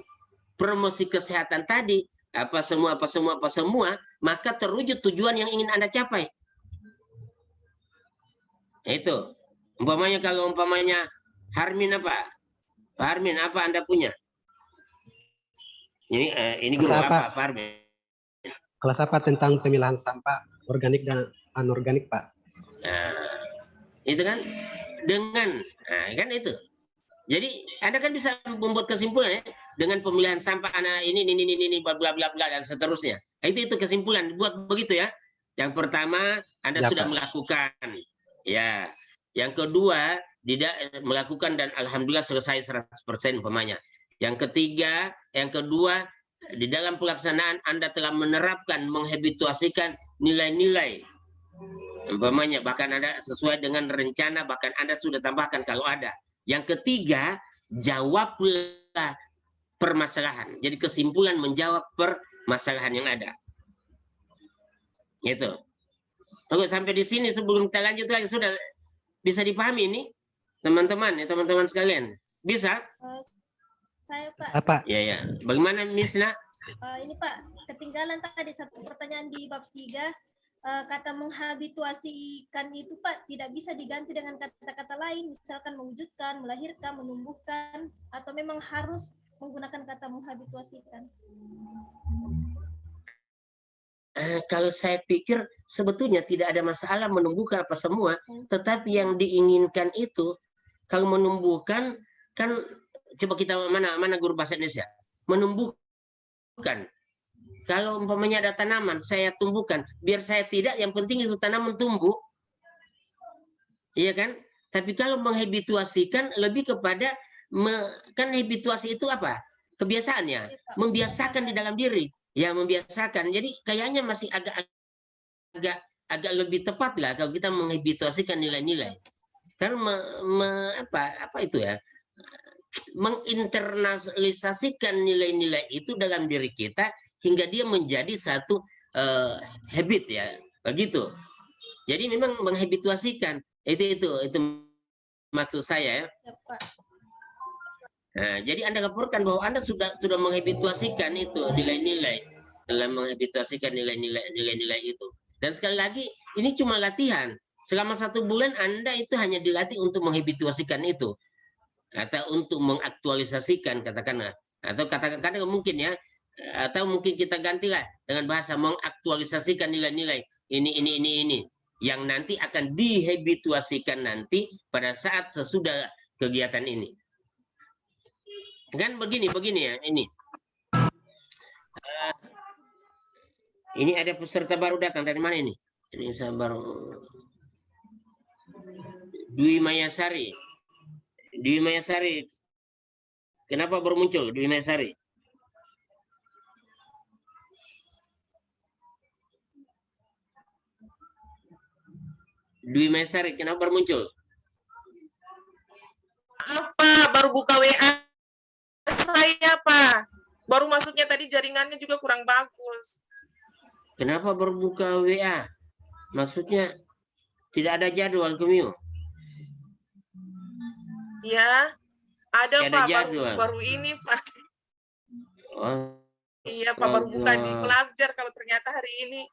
promosi kesehatan tadi apa semua, maka terwujud tujuan yang ingin Anda capai. Itu. Kalau Harmin apa? Pak Harmin, apa Anda punya? Ini guru apa, Pak Harmin? Kelas apa tentang pemilahan sampah organik dan anorganik, Pak? Nah, itu kan kan itu. Jadi Anda kan bisa membuat kesimpulan ya dengan pemilihan sampah ini bla bla bla dan seterusnya. Itu kesimpulan buat begitu ya. Yang pertama Anda Ya, sudah Pak. melakukan. Ya. Yang kedua tidak melakukan dan alhamdulillah selesai 100% umpamanya. Yang ketiga, yang kedua di dalam pelaksanaan Anda telah menerapkan menghabituasikan nilai-nilai umpamanya bahkan Anda sesuai dengan rencana bahkan Anda sudah tambahkan kalau ada. Yang ketiga, jawablah permasalahan. Jadi kesimpulan menjawab permasalahan yang ada. Gitu. Oke, sampai di sini sebelum kita lanjut lagi sudah bisa dipahami ini, teman-teman sekalian. Bisa? Saya Pak. Apa? Ya. Bagaimana Misna? Ini Pak, ketinggalan tadi satu pertanyaan di bab 3. Kata menghabituasikan itu Pak tidak bisa diganti dengan kata-kata lain, misalkan mewujudkan, melahirkan, menumbuhkan, atau memang harus menggunakan kata menghabituasikan? Kalau saya pikir sebetulnya tidak ada masalah menumbuhkan apa semua, tetapi yang diinginkan itu kalau menumbuhkan kan coba kita mana guru bahasa Indonesia menumbuhkan. Kalau umpamanya ada tanaman, saya tumbuhkan. Biar saya tidak, yang penting itu tanaman tumbuh. Iya kan? Tapi kalau menghabituasikan lebih kepada, kan habituasi itu apa? Kebiasaannya. Membiasakan di dalam diri. Ya, membiasakan. Jadi kayaknya masih agak lebih tepat lah kalau kita menghabituasikan nilai-nilai. Karena apa itu ya? Menginternalisasikan nilai-nilai itu dalam diri kita hingga dia menjadi satu habit ya, begitu. Jadi memang menghabituasikan itu maksud saya ya. Nah, jadi Anda laporkan bahwa Anda sudah menghabituasikan itu nilai-nilai, dalam menghabituasikan nilai-nilai itu. Dan sekali lagi ini cuma latihan. Selama 1 bulan Anda itu hanya dilatih untuk menghabituasikan itu, atau untuk mengaktualisasikan katakanlah, atau katakan mungkin ya. Atau mungkin kita gantilah dengan bahasa mengaktualisasikan nilai-nilai ini yang nanti akan dihabituasikan nanti pada saat sesudah kegiatan ini. Kan begini ya ini. Ini ada peserta baru datang dari mana ini? Ini saya baru Dwi Mayasari. Kenapa baru muncul Dwi Mayasari? Dwi Mayasari, kenapa baru muncul? Maaf Pak, baru buka WA saya Pak. Baru masuknya tadi jaringannya juga kurang bagus. Kenapa baru buka WA? Maksudnya tidak ada jadwal Kemio? Ya, ada Tidak Pak, jadwal. baru ini Pak. Oh, Iya Pak, baru buka di Pelajar kalau ternyata hari ini.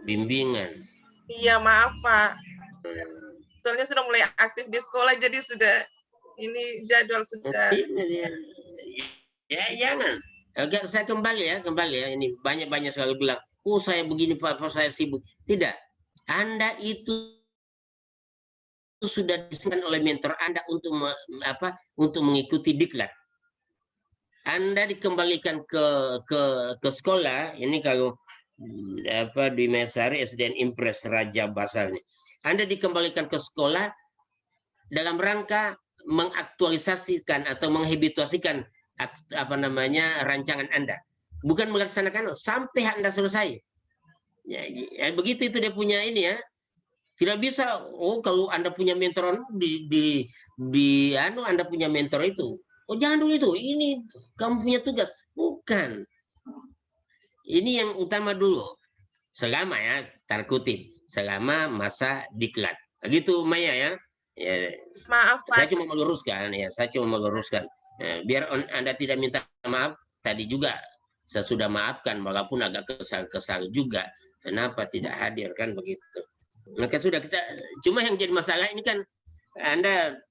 bimbingan. Iya, maaf Pak. Soalnya sudah mulai aktif di sekolah, jadi sudah Ini jadwal sudah. Ya jangan. Agak saya kembali ya. Ini banyak selalu bilang, oh saya begini Pak, saya sibuk. Tidak. Anda itu sudah disediakan oleh mentor Anda untuk untuk mengikuti diklat. Anda dikembalikan ke sekolah. Ini kalau di Mesari SDN Impres Raja Basar ini. Anda dikembalikan ke sekolah dalam rangka mengaktualisasikan atau menghabituasikan rancangan Anda, bukan melaksanakan sampai Anda selesai. Ya, begitu itu dia punya ini ya. Tidak bisa, oh kalau Anda punya mentor Anda punya mentor itu. Oh jangan dulu itu, ini kamu punya tugas. Bukan. Ini yang utama dulu. Selama ya, tanda kutip, selama masa diklat. Begitu Maya ya. Ya, Maaf Pak. saya cuma meluruskan. Biar Anda tidak minta maaf, tadi juga saya sudah maafkan walaupun agak kesal juga. Kenapa tidak hadir kan begitu. Maka sudah kita, cuma yang jadi masalah ini kan Anda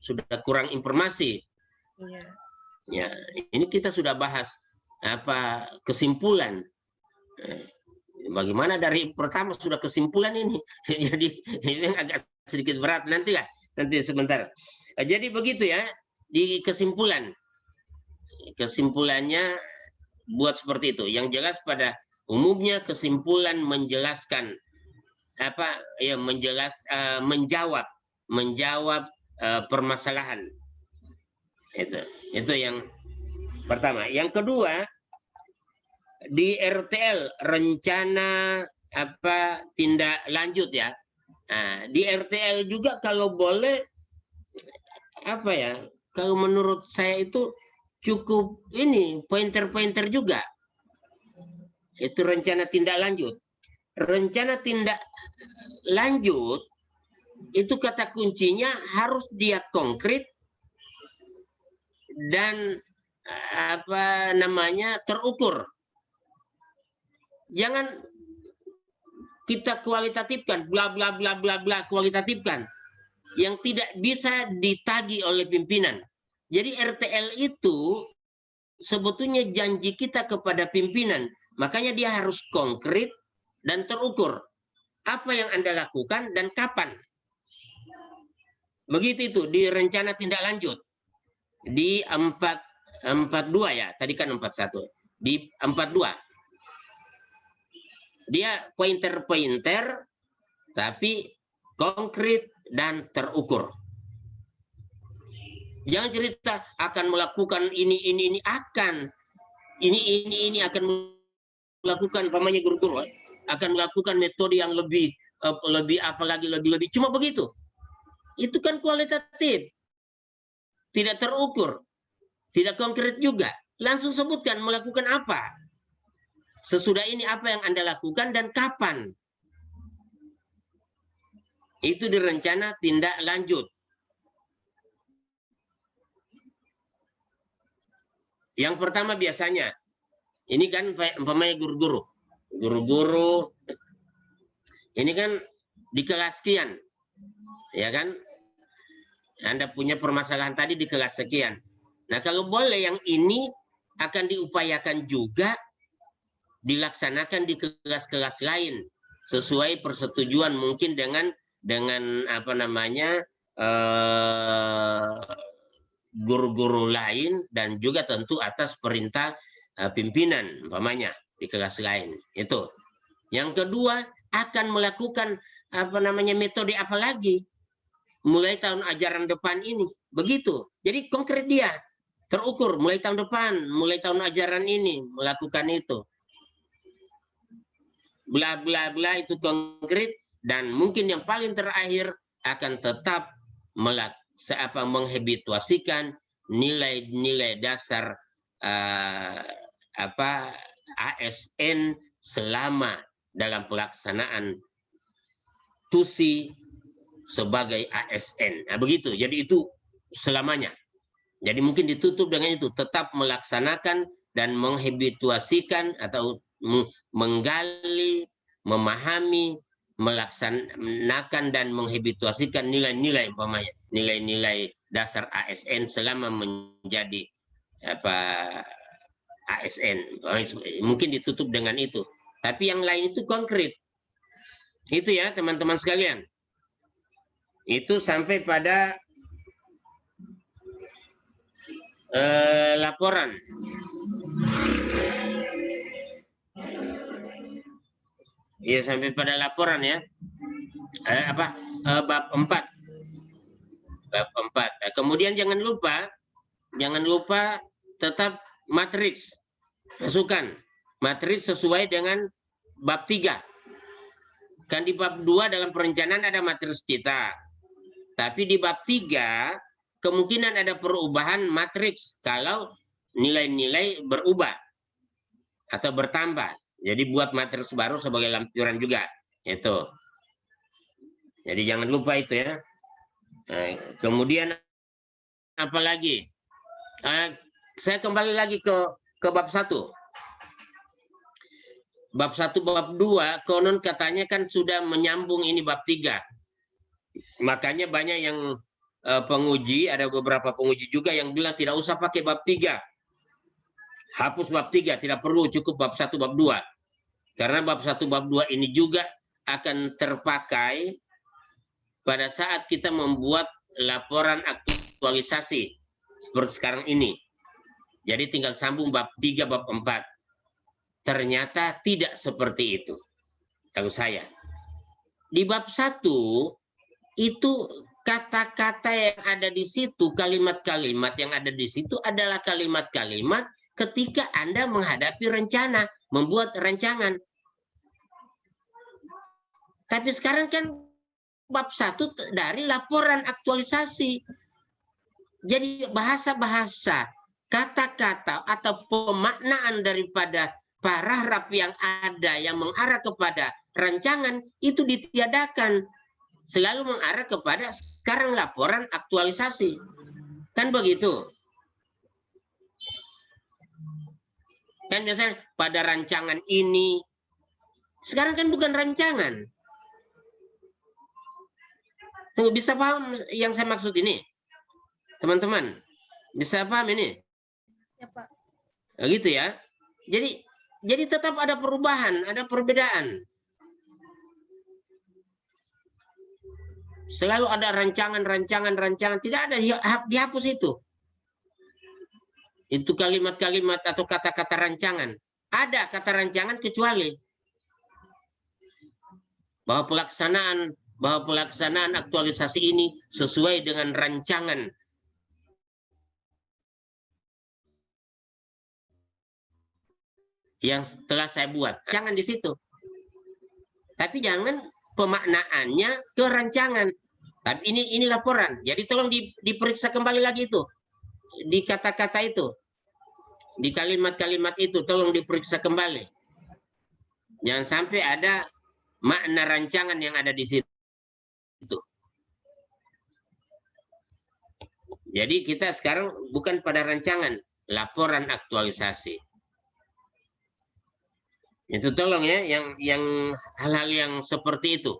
sudah kurang informasi. Iya. Ya, ini kita sudah bahas kesimpulan. Bagaimana dari pertama sudah kesimpulan ini. Jadi ini agak sedikit berat nanti sebentar. Jadi begitu ya di kesimpulan. Kesimpulannya buat seperti itu. Yang jelas pada umumnya kesimpulan menjelaskan menjawab permasalahan. Itu yang pertama. Yang kedua, di RTL rencana tindak lanjut ya. Nah, di RTL juga kalau boleh kalau menurut saya itu cukup ini pointer-pointer juga. Itu rencana tindak lanjut. Rencana tindak lanjut itu kata kuncinya harus dia konkret dan terukur. Jangan kita kualitatifkan, bla bla bla bla bla kualitatifkan yang tidak bisa ditagih oleh pimpinan. Jadi RTL itu sebetulnya janji kita kepada pimpinan, makanya dia harus konkret dan terukur. Apa yang Anda lakukan dan kapan? Begitu itu di rencana tindak lanjut. Di 42 ya, tadi kan 41. Di 42. Dia pointer-pointer tapi konkret dan terukur. Jangan cerita akan melakukan ini akan ini akan melakukan guru-guru akan melakukan metode yang lebih cuma begitu. Itu kan kualitatif. Tidak terukur. Tidak konkret juga. Langsung sebutkan melakukan apa. Sesudah ini apa yang Anda lakukan dan kapan. Itu di rencana tindak lanjut. Yang pertama biasanya, ini kan umpamanya guru-guru. Guru-guru, ini kan di kelas sekian. Ya kan? Anda punya permasalahan tadi di kelas sekian. Nah kalau boleh yang ini akan diupayakan juga dilaksanakan di kelas-kelas lain. Sesuai persetujuan mungkin dengan guru-guru lain dan juga tentu atas perintah pimpinan umpamanya di kelas lain. Itu. Yang kedua akan melakukan metode apa lagi mulai tahun ajaran depan ini. Begitu. Jadi konkret dia terukur mulai tahun depan, mulai tahun ajaran ini melakukan itu. Bla bla bla itu konkret. Dan mungkin yang paling terakhir akan tetap menghabituasikan nilai-nilai dasar ASN selama dalam pelaksanaan TUSI sebagai ASN. Nah, begitu. Jadi itu selamanya. Jadi mungkin ditutup dengan itu, tetap melaksanakan dan menghabituasikan atau menggali, memahami melaksanakan dan menghabituasikan nilai-nilai umpamanya nilai-nilai dasar ASN selama menjadi ASN. Mungkin ditutup dengan itu, tapi yang lain itu konkret. Itu ya teman-teman sekalian. Itu sampai pada laporan. Ya, sampai pada laporan ya. Bab 4. Bab 4. Kemudian jangan lupa tetap matriks. Masukkan matriks sesuai dengan bab 3. Kan di bab 2 dalam perencanaan ada matriks kita. Tapi di bab 3 kemungkinan ada perubahan matriks kalau nilai-nilai berubah atau bertambah. Jadi buat matriks baru sebagai lampiran juga. Itu. Jadi jangan lupa itu ya. Kemudian apa lagi? Saya kembali lagi ke bab 1. Bab 1, bab 2, konon katanya kan sudah menyambung ini bab 3. Makanya banyak yang penguji, ada beberapa penguji juga yang bilang tidak usah pakai bab 3. Hapus bab 3, tidak perlu, cukup bab 1, bab 2. Karena bab 1, bab 2 ini juga akan terpakai pada saat kita membuat laporan aktualisasi seperti sekarang ini. Jadi tinggal sambung bab 3, bab 4. Ternyata tidak seperti itu. Tahu saya. Di bab 1 itu kata-kata yang ada di situ, kalimat-kalimat yang ada di situ adalah kalimat-kalimat ketika Anda menghadapi rencana, membuat rancangan. Tapi sekarang kan bab 1 dari laporan aktualisasi. Jadi bahasa-bahasa, kata-kata atau pemaknaan daripada paragraf yang ada yang mengarah kepada rancangan itu ditiadakan. Selalu mengarah kepada sekarang laporan aktualisasi. Kan begitu? Kan biasanya pada rancangan ini. Sekarang kan bukan rancangan. Tunggu, bisa paham yang saya maksud ini? Teman-teman, bisa paham ini? Ya, Pak. Nah, gitu ya. Jadi tetap ada perubahan, ada perbedaan. Selalu ada rancangan, tidak ada dihapus itu. Itu kalimat-kalimat atau kata-kata rancangan. Ada kata rancangan kecuali bahwa pelaksanaan aktualisasi ini sesuai dengan rancangan yang telah saya buat. Jangan di situ. Tapi jangan pemaknaannya ke rancangan. Tapi ini laporan. Jadi tolong diperiksa kembali lagi itu. Di kata-kata itu. Di kalimat-kalimat itu tolong diperiksa kembali. Jangan sampai ada makna rancangan yang ada di situ. Jadi kita sekarang bukan pada rancangan, laporan aktualisasi. Itu tolong ya, yang hal-hal yang seperti itu.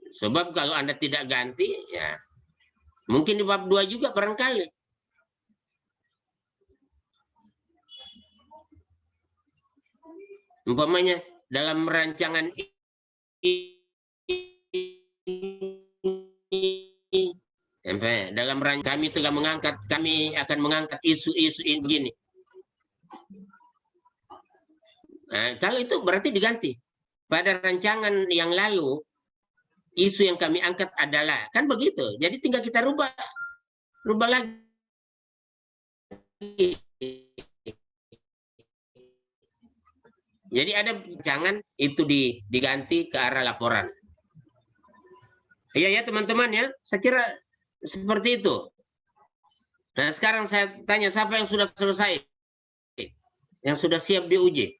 Sebab kalau Anda tidak ganti, ya mungkin di bab 2 juga barangkali. Umpamanya dalam rancangan kami akan mengangkat isu-isu ini begini. Nah, kalau itu berarti diganti. Pada rancangan yang lalu, isu yang kami angkat adalah, kan begitu. Jadi tinggal kita rubah lagi. Jadi ada jangan itu diganti ke arah laporan. Iya ya teman-teman ya, saya kira seperti itu. Nah sekarang saya tanya, siapa yang sudah selesai? Yang sudah siap diuji?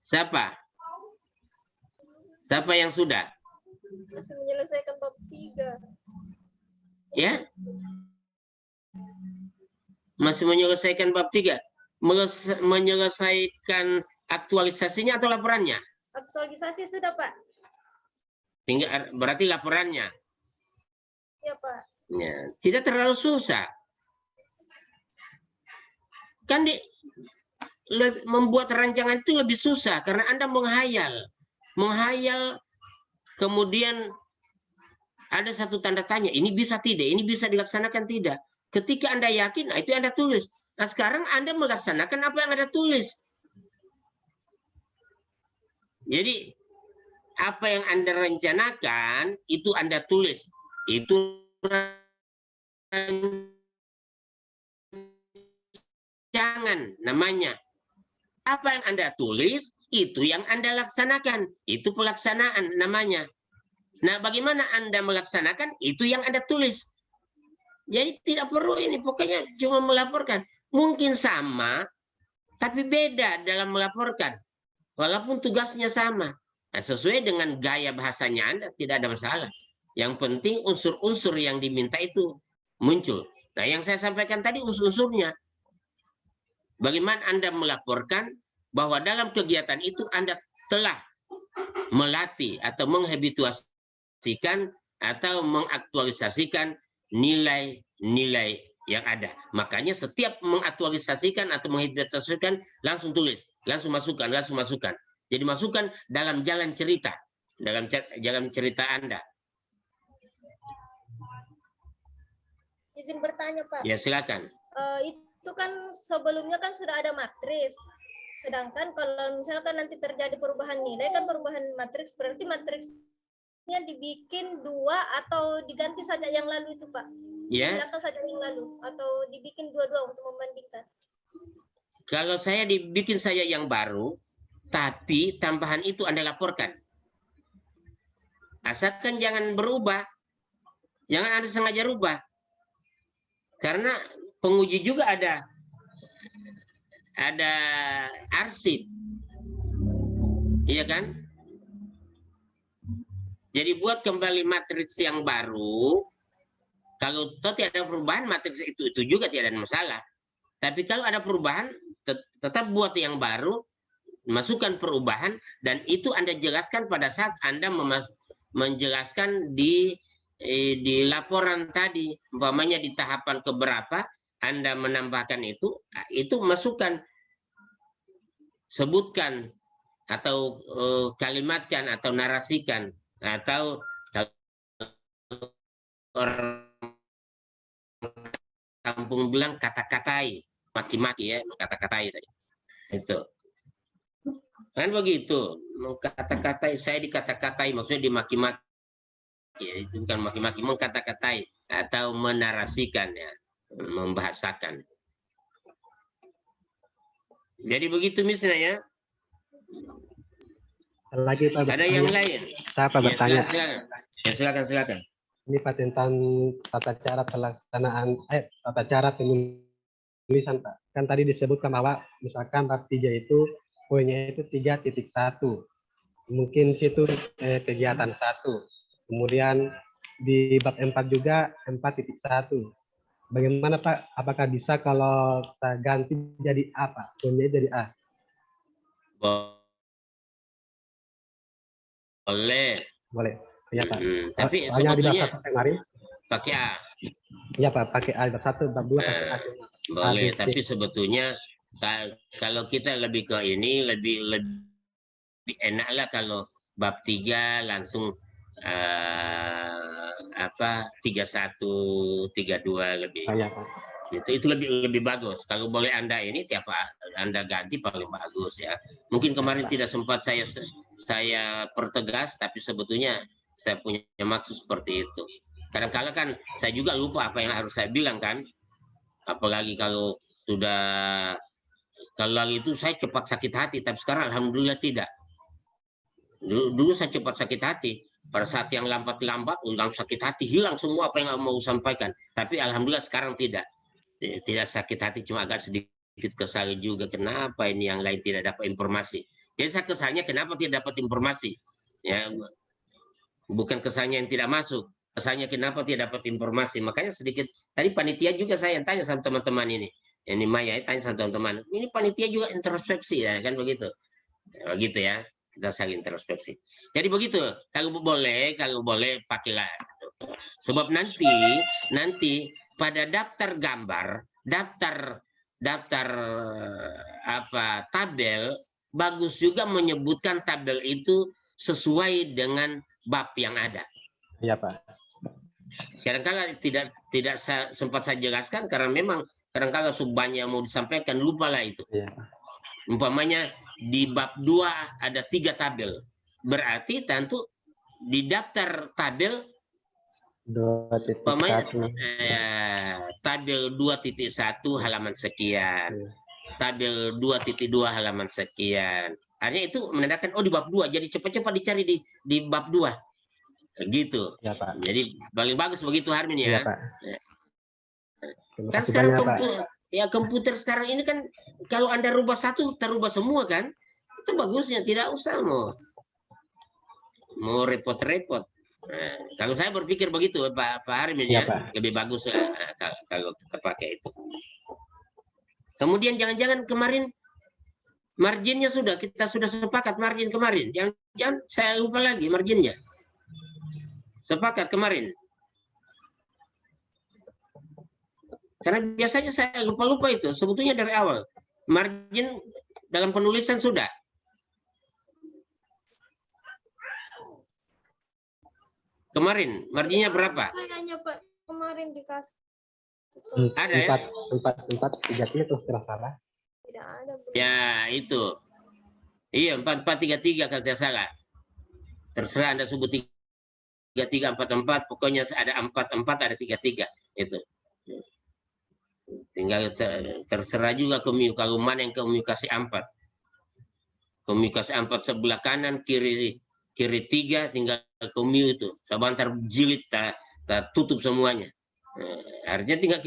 Siapa? Siapa yang sudah? Masih menyelesaikan bab 3. Ya? Masih menyelesaikan bab 3? Menyelesaikan aktualisasinya atau laporannya? Aktualisasi sudah, Pak. Tinggal berarti laporannya. Ya, Pak. Ya, tidak terlalu susah. Kan membuat rancangan itu lebih susah karena Anda menghayal, kemudian ada satu tanda tanya, ini bisa tidak, ini bisa dilaksanakan tidak. Ketika Anda yakin, nah itu Anda tulis. Nah sekarang Anda melaksanakan apa yang Anda tulis. Jadi apa yang Anda rencanakan itu Anda tulis. Itu rancangan namanya. Apa yang Anda tulis itu yang Anda laksanakan. Itu pelaksanaan namanya. Nah, bagaimana Anda melaksanakan itu yang Anda tulis. Jadi tidak perlu ini, pokoknya cuma melaporkan. Mungkin sama, tapi beda dalam melaporkan. Walaupun tugasnya sama. Nah, sesuai dengan gaya bahasanya Anda, tidak ada masalah. Yang penting unsur-unsur yang diminta itu muncul. Nah, yang saya sampaikan tadi unsur-unsurnya. Bagaimana Anda melaporkan bahwa dalam kegiatan itu Anda telah melatih atau menghabituasikan atau mengaktualisasikan nilai-nilai yang ada. Makanya setiap mengaktualisasikan atau menghabituasikan langsung tulis, langsung masukkan. Jadi masukkan dalam jalan cerita, dalam jalan cerita Anda. Izin bertanya, Pak. Ya, silakan. Itu kan sebelumnya kan sudah ada matriks. Sedangkan kalau misalkan nanti terjadi perubahan nilai, kan perubahan matriks berarti matriksnya dibikin 2 atau diganti saja yang lalu itu, Pak? Ya. Dihilangkan saja yang lalu atau dibikin 2-2 untuk membandingkan? Kalau saya dibikin saya yang baru, tapi tambahan itu Anda laporkan. Asalkan jangan berubah. Jangan Anda sengaja rubah. Karena penguji juga ada arsip. Iya kan? Jadi buat kembali matriks yang baru, kalau tidak ada perubahan matriks itu juga tidak ada masalah. Tapi kalau ada perubahan, tetap buat yang baru, masukkan perubahan, dan itu Anda jelaskan pada saat Anda menjelaskan di laporan tadi, umpamanya di tahapan keberapa Anda menambahkan itu masukkan, sebutkan atau kalimatkan atau narasikan, atau orang kampung bilang kata-katai, maki-maki ya, kata-katai saja. Itu kan begitu, kata-katai, saya dikata-katai, maksudnya dimaki-maki. Ya, itu bukan maki-maki, mengkata-katai atau menarasikan ya, membahasakan. Jadi begitu misalnya ya. Lagi Pak, Ada yang lain? saya Pak bertanya. Silakan. Ini Pak tentang tata cara pelaksanaan, tata cara penulisan Pak. Kan tadi disebutkan bahwa misalkan bab 3 itu poinnya itu 3.1. Mungkin situ kegiatan 1. Kemudian di bab 4 juga 4.1. Bagaimana Pak? Apakah bisa kalau saya ganti jadi A Pak? Poinnya jadi A. Boleh. Ya Pak. Tapi hanya di bab sebetulnya 1 kemarin pakai A. Iya Pak, pakai A bab 1, bab 2 pakai A. Boleh, tapi sebetulnya kalau kita lebih ke ini lebih enaklah kalau bab 3 langsung 31, 32 lebih. Ya, Pak. Itu lebih bagus. Kalau boleh Anda ini tiap Anda ganti paling bagus ya. Mungkin kemarin tidak sempat saya pertegas, tapi sebetulnya saya punya maksud seperti itu. Kadang-kadang kan saya juga lupa apa yang harus saya bilang kan. Apalagi kalau itu saya cepat sakit hati, tapi sekarang alhamdulillah tidak. Dulu saya cepat sakit hati. Pada saat yang lambat-lambat, langsung sakit hati, hilang semua apa yang mau sampaikan. Tapi alhamdulillah sekarang tidak sakit hati, cuma agak sedikit kesal juga. Kenapa ini yang lain tidak dapat informasi? Jadi saya kesalnya kenapa tidak dapat informasi? Ya, bukan kesalnya yang tidak masuk, kesalnya kenapa tidak dapat informasi. Makanya sedikit tadi panitia juga saya tanya sama teman-teman ini. Ini Maya tanya sama teman-teman. Ini panitia juga introspeksi ya kan begitu. Begitu ya. kita saling introspeksi. Jadi begitu, kalau boleh pakailah. Sebab nanti pada daftar gambar, daftar tabel, bagus juga menyebutkan tabel itu sesuai dengan bab yang ada. Iya, Pak. Kadang-kadang tidak sempat saya jelaskan karena memang kadang-kadang banyak mau disampaikan, lupalah itu. Iya. Umpamanya di bab 2 ada 3 tabel. Berarti tentu di daftar tabel 2.1. Tabel 2.1 halaman sekian. Tabel 2.2 halaman sekian. Artinya itu menandakan di bab 2. Jadi cepat-cepat dicari di bab 2. Gitu. Ya, Pak. Jadi paling bagus begitu, Harmin ya. Iya, Pak. Terima Kan kasih sekarang banyak, Pak. komputer sekarang ini kan kalau Anda rubah satu, terubah semua kan? Itu bagusnya, tidak usah mau repot-repot. Nah, kalau saya berpikir begitu, Pak Harmin ya, lebih bagus kalau kita pakai itu. Kemudian jangan-jangan kemarin marginnya kita sudah sepakat margin kemarin. Jangan saya lupa lagi marginnya. Sepakat kemarin. Karena biasanya saya lupa-lupa itu. Sebetulnya dari awal. Margin dalam penulisan sudah. Kemarin, marginnya berapa? Kayaknya Pak, kemarin dikasih. Ada ya? 4-4-3 terus tidak salah. Tidak ada. Ya, itu. Iya, 4-4-3-3 kalau tidak salah. Terserah Anda sebut 3-3-4-4, pokoknya ada 4-4, ada 3-3. Itu. Tinggal terserah juga kalau mana yang kamu kasih 4. Kamu kasih 4 sebelah kanan, kiri 3, tinggal kamu itu. Sebentar jilid tak tutup semuanya. Artinya tinggal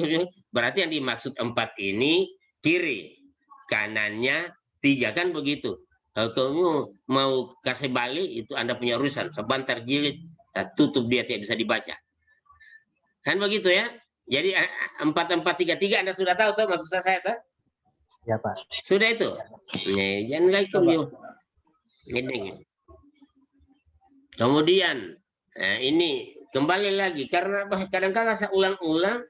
berarti yang dimaksud 4 ini kiri, kanannya 3 kan begitu. Kalau kamu mau kasih balik itu Anda punya urusan. Sebentar jilid tak tutup, dia tidak bisa dibaca. Kan begitu ya? Jadi 4-4-3-3 Anda sudah tahu tuh maksud saya tuh? Ya, Pak. Sudah itu. Nih, jangan lagi kamu. Ini. Kemudian ini kembali lagi karena kadang-kadang saya ulang-ulang.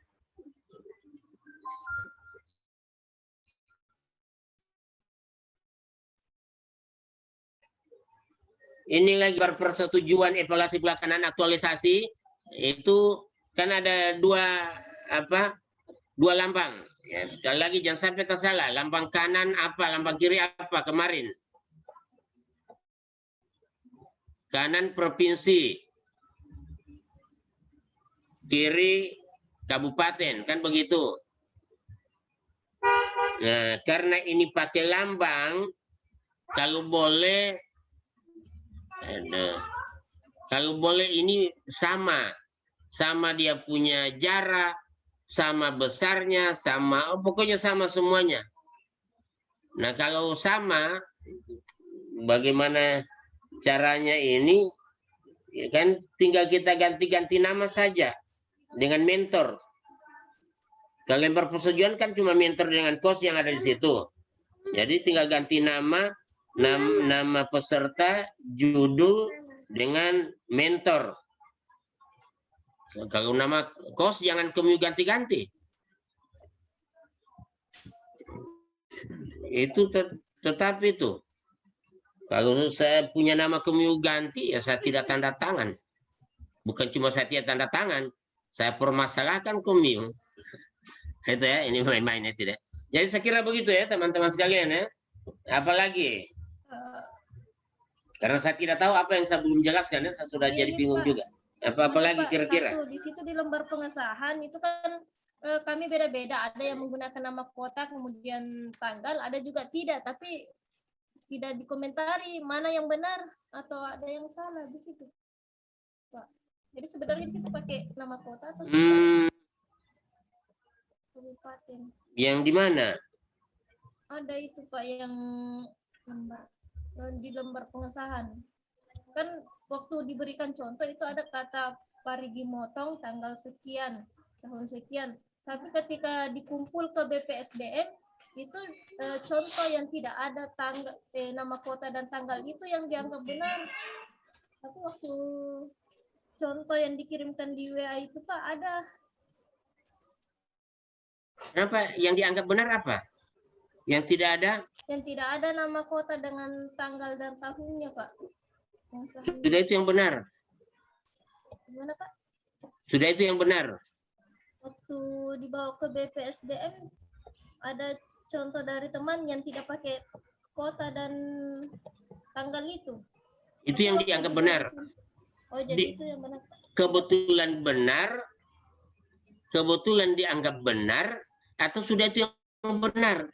Ini lagi persetujuan evaluasi pelaksanaan aktualisasi itu kan ada dua lambang. Ya, sekali lagi jangan sampai tersalah. Lambang kanan apa, lambang kiri apa kemarin? Kanan provinsi, kiri kabupaten, kan begitu. Nah, karena ini pakai lambang, kalau boleh ini sama dia punya jarak, sama besarnya, sama pokoknya sama semuanya. Nah, kalau sama, bagaimana caranya ini? Ya kan tinggal kita ganti-ganti nama saja dengan mentor. Kalau lembar persetujuan kan cuma mentor dengan kos yang ada di situ. Jadi tinggal ganti nama peserta, judul dengan mentor. Kalau nama kos jangan kamu ganti-ganti. Itu tetap itu. Kalau saya punya nama kamu ganti, ya saya tidak tanda tangan. Bukan cuma saya tidak tanda tangan, saya permasalahkan kamu. Itu ya, ini main-main ya tidak. Jadi saya kira begitu ya teman-teman sekalian ya. Apalagi? Karena saya tidak tahu apa yang saya belum jelaskan ya, saya sudah jadi bingung juga. Apa lagi kira-kira? Di situ di lembar pengesahan itu kan kami beda-beda. Ada yang menggunakan nama kota, kemudian tanggal, ada juga tidak. Tapi tidak dikomentari mana yang benar atau ada yang salah di situ, Pak. Jadi sebenarnya di situ pakai nama kota atau kabupaten. Yang di mana? Ada itu Pak yang di lembar pengesahan. Kan waktu diberikan contoh itu ada kata parigi motong tanggal sekian, tahun sekian. Tapi ketika dikumpul ke BPSDM itu contoh yang tidak ada tanggal nama kota dan tanggal itu yang dianggap benar. Tapi waktu contoh yang dikirimkan di WA itu Pak ada. Apa yang dianggap benar apa? Yang tidak ada? Yang tidak ada nama kota dengan tanggal dan tahunnya Pak. Sudah itu yang benar. Gimana Pak? Sudah itu yang benar. Waktu dibawa ke BPSDM ada contoh dari teman yang tidak pakai kota dan tanggal itu. Itu yang dianggap benar. Oh jadi itu yang benar. Kebetulan benar, kebetulan dianggap benar, atau sudah itu yang benar.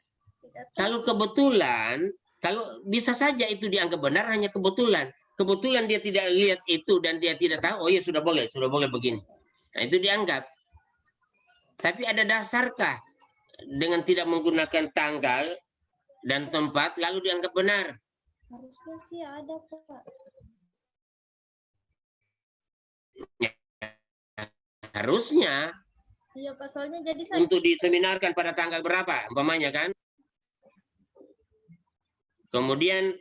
Kalau kebetulan, kalau bisa saja itu dianggap benar hanya kebetulan. Kebetulan dia tidak lihat itu dan dia tidak tahu, oh ya sudah boleh begini. Nah itu dianggap. Tapi ada dasarkah dengan tidak menggunakan tanggal dan tempat lalu dianggap benar? Harusnya sih ada Pak. Harusnya. Iya Pak, soalnya jadi saya Untuk diseminarkan pada tanggal berapa, umpamanya kan? Kemudian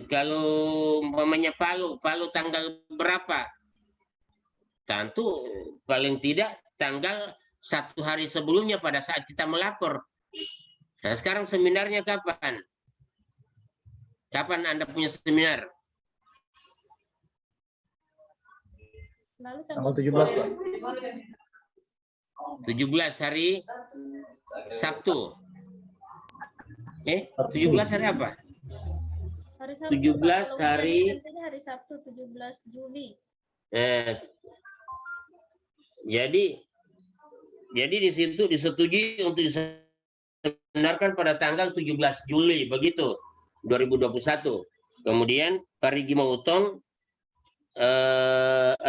kalau umpamanya Palu tanggal berapa? Tentu paling tidak tanggal 1 hari sebelumnya pada saat kita melapor. Nah, sekarang seminarnya kapan? Kapan Anda punya seminar? lalu Tanggal 17, Pak. 17 hari Sabtu. 17 hari apa? hari Sabtu. 17 Pak. Kalau hari ujiannya hari Sabtu 17 Juli. Jadi di situ disetujui untuk diseminarkan pada tanggal 17 Juli begitu 2021. Kemudian Parigi Mautong 16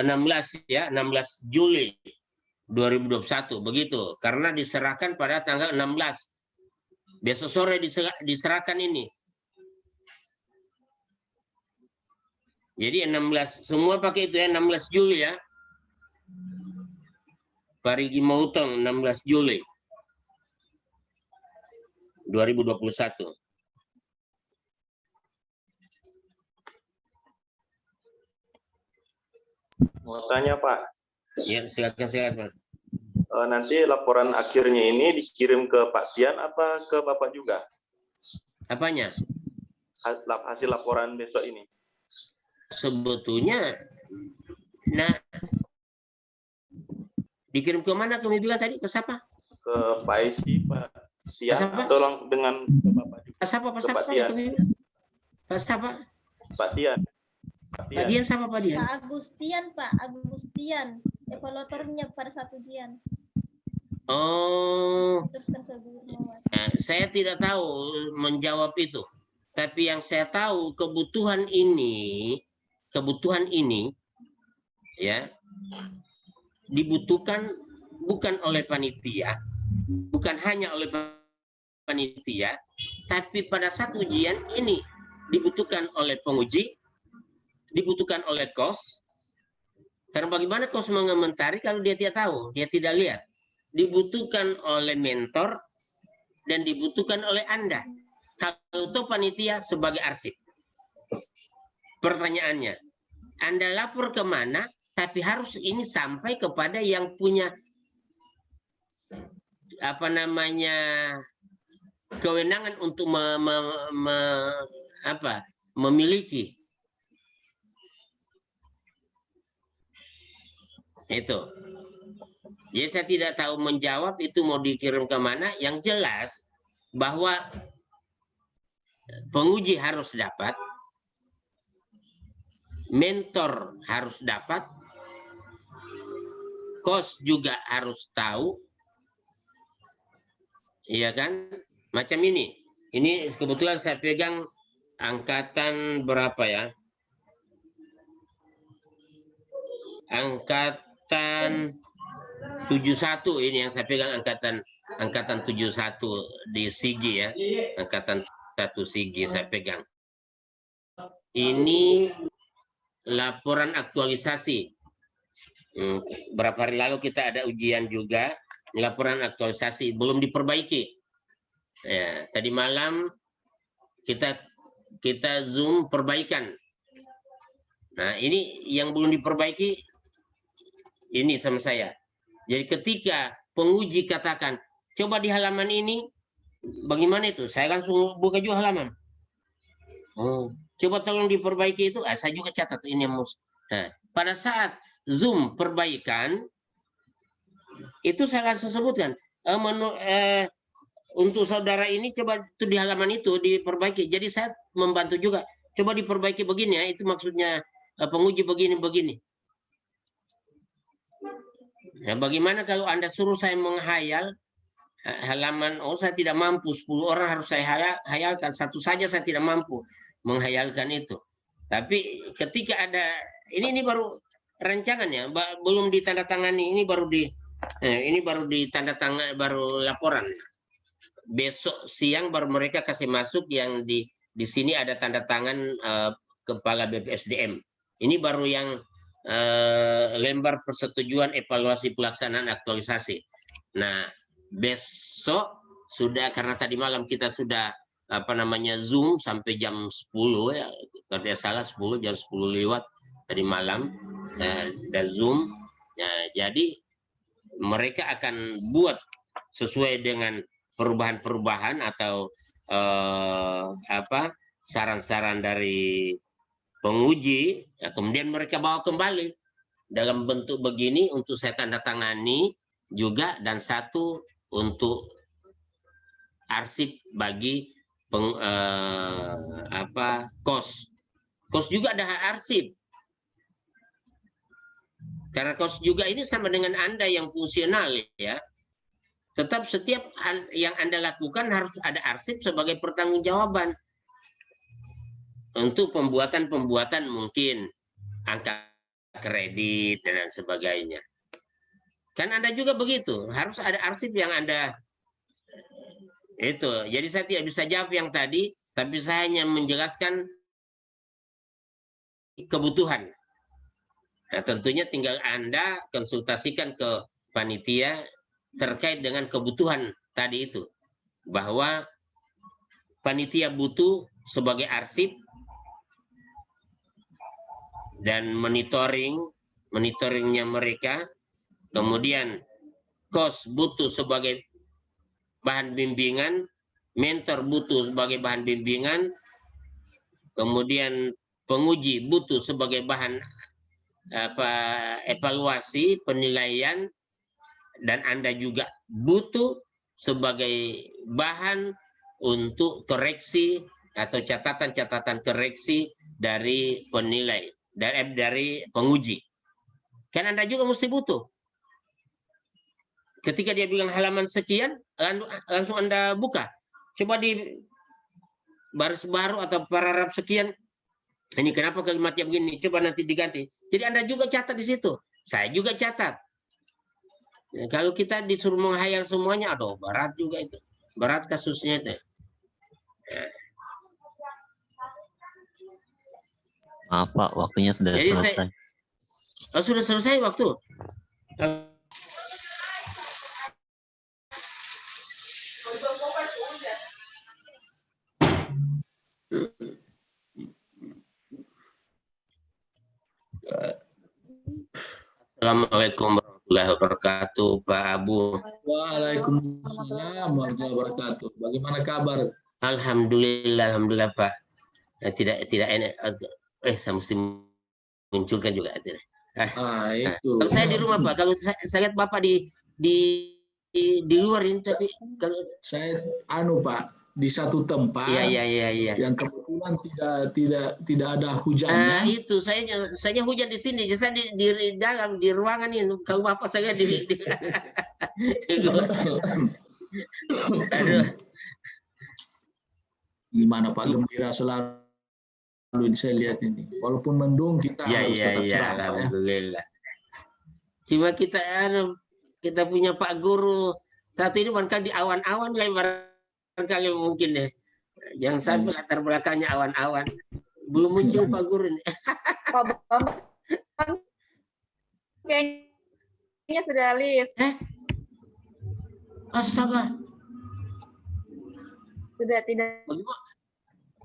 Juli 2021 begitu, karena diserahkan pada tanggal 16. Besok sore diserahkan ini. Jadi 16 semua pakai itu ya, 16 Juli ya. Parigi Mautong 16 Juli 2021. Mau tanya Pak, Ya, silakan. nanti laporan akhirnya ini dikirim ke Pak Tian apa ke Bapak juga? Apanya? Hasil laporan besok ini. Sebetulnya, nah, dikirim ke mana kami bilang tadi? Ke siapa? Ke Pak Isi, Pak Tian, Siapa? tolong dengan ke Bapak juga. Pak siapa? Ke Pak Tian. Pak siapa? Pak Tian. Pak Dian siapa Pak Dian? Pak Agustian, evaluatornya pada saat ujian. Oh, Teruskan ke guru mawar. nah, saya tidak tahu menjawab itu. Tapi yang saya tahu kebutuhan ini ya dibutuhkan bukan oleh panitia, bukan hanya oleh panitia, tapi pada saat ujian ini dibutuhkan oleh penguji, dibutuhkan oleh kos. Karena bagaimana kos mengomentari kalau dia tidak tahu, dia tidak lihat. Dibutuhkan oleh mentor dan dibutuhkan oleh Anda. Kalau itu panitia sebagai arsip. Pertanyaannya, Anda lapor kemana, tapi harus ini sampai kepada yang punya kewenangan untuk memiliki. Itu. Jadi saya tidak tahu menjawab itu mau dikirim kemana. Yang jelas bahwa penguji harus dapat, mentor harus dapat, kos juga harus tahu, iya kan? Macam ini. Ini kebetulan saya pegang angkatan berapa ya? Angkatan 71 ini yang saya pegang, angkatan 71 di Sigi ya, angkatan 1 Sigi saya pegang. Ini laporan aktualisasi. Berapa hari lalu kita ada ujian juga, laporan aktualisasi belum diperbaiki. Ya, tadi malam kita Zoom perbaikan. Nah, ini yang belum diperbaiki ini sama saya. Jadi ketika penguji katakan, coba di halaman ini, bagaimana itu? Saya langsung buka juga halaman. Oh, coba tolong diperbaiki itu. Saya juga catat ini yang Nah, pada saat Zoom perbaikan, itu saya langsung sebutkan. Untuk saudara ini coba itu di halaman itu diperbaiki. Jadi saya membantu juga. Coba diperbaiki begini ya. Itu maksudnya penguji begini. Nah, bagaimana kalau Anda suruh saya menghayal halaman, saya tidak mampu, 10 orang harus saya hayalkan, satu saja saya tidak mampu menghayalkan itu. Tapi ketika ada, ini baru rancangannya, belum ditandatangani, ini baru ditandatangan, baru laporan. Besok siang baru mereka kasih masuk yang di sini ada tanda tangan Kepala BPSDM. Ini baru yang lembar persetujuan evaluasi pelaksanaan aktualisasi. Nah, besok sudah, karena tadi malam kita sudah Zoom sampai jam 10 ya, kalau tidak salah 10, jam 10 lewat tadi malam dan Zoom. Nah, jadi mereka akan buat sesuai dengan perubahan-perubahan atau saran-saran dari penguji, ya, kemudian mereka bawa kembali dalam bentuk begini untuk saya tanda tangani juga, dan satu untuk arsip bagi kos juga ada arsip, karena kos juga ini sama dengan Anda yang fungsional ya. Tetap setiap yang Anda lakukan harus ada arsip sebagai pertanggungjawaban untuk pembuatan mungkin angka kredit dan sebagainya. Kan Anda juga begitu, harus ada arsip yang Anda itu. Jadi saya tidak bisa jawab yang tadi, tapi saya hanya menjelaskan kebutuhan. Nah, tentunya tinggal Anda konsultasikan ke panitia terkait dengan kebutuhan tadi itu, bahwa panitia butuh sebagai arsip dan monitoringnya mereka, kemudian kos butuh sebagai bahan bimbingan, mentor butuh sebagai bahan bimbingan, kemudian penguji butuh sebagai bahan evaluasi penilaian, dan Anda juga butuh sebagai bahan untuk koreksi atau catatan-catatan koreksi dari penilai, dari penguji. Kan Anda juga mesti butuh. Ketika dia bilang halaman sekian, langsung Anda buka. Coba di baris baru atau paragraf sekian, ini kenapa kalimatnya begini, coba nanti diganti. Jadi Anda juga catat di situ. Saya juga catat. Ya, kalau kita disuruh menghayal semuanya, aduh berat juga itu. Berat kasusnya itu. Ya. Maaf Pak, waktunya sudah Jadi selesai. Sudah selesai waktu. Assalamualaikum warahmatullahi wabarakatuh, Pak Abu. Waalaikumsalam warahmatullahi wabarakatuh. Bagaimana kabar? Alhamdulillah Pak. Tidak enak. Saya mesti munculkan juga. Itu. Kalau saya di rumah Pak, kalau saya lihat Bapak di luar ini, tapi kalau saya Pak di satu tempat yang kebetulan tidak ada hujannya. Itu saya hujan di sini, saya di dalam di ruangan ini. Kalau Bapak saya di luar. Aduh. Gimana Pak, gembira selalu saya lihat ini. Walaupun mendung kita harus tetap cerah. Alhamdulillah. Cuma kita punya Pak Guru satu ini barangkali di awan-awan barangkali mungkin deh. Jangan sampai latar belakangnya awan-awan. Belum muncul Pak Guru ini. Pak Bambang kayaknya sudah live. Astaga. Sudah tidak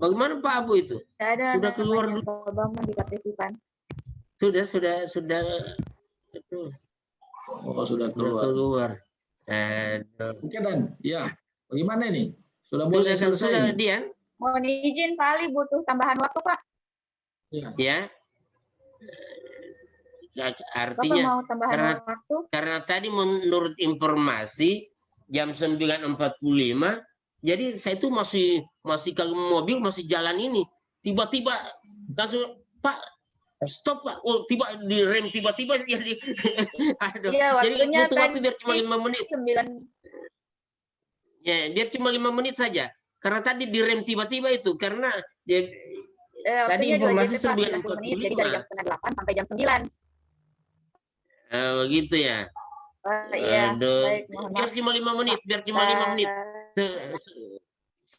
Bagaimana Pak Abu itu? ada Sudah keluar namanya dulu. Pak Bambang di partisipan. Sudah Oh, sudah keluar. keluar. Oke, Dan. Ya. Bagaimana ini? Sudah boleh Sudah selesai? Dian? Mohon izin Pak Ali, butuh tambahan waktu Pak. Ya. Bapak Artinya mau tambahan waktu? karena tadi menurut informasi jam 9.45, jadi saya itu masih kalau mobil masih jalan ini, tiba-tiba langsung Pak stop Pak, oh tiba di rem tiba-tiba jadi aduh, Iya, jadi waktunya butuh waktu biar cuma tadi 5 menit. 9. Ya, biar cuma 5 menit saja. Karena tadi di rem tiba-tiba itu karena dia tadi Waktunya 2 informasi jam, Pak, 90 menit, jadi dari jam 9.45. 7.30 sampai jam 9. Begitu ya. Iya, Aduh, baik, mohon biar maaf. cuma 5 menit, biar cuma 5 menit.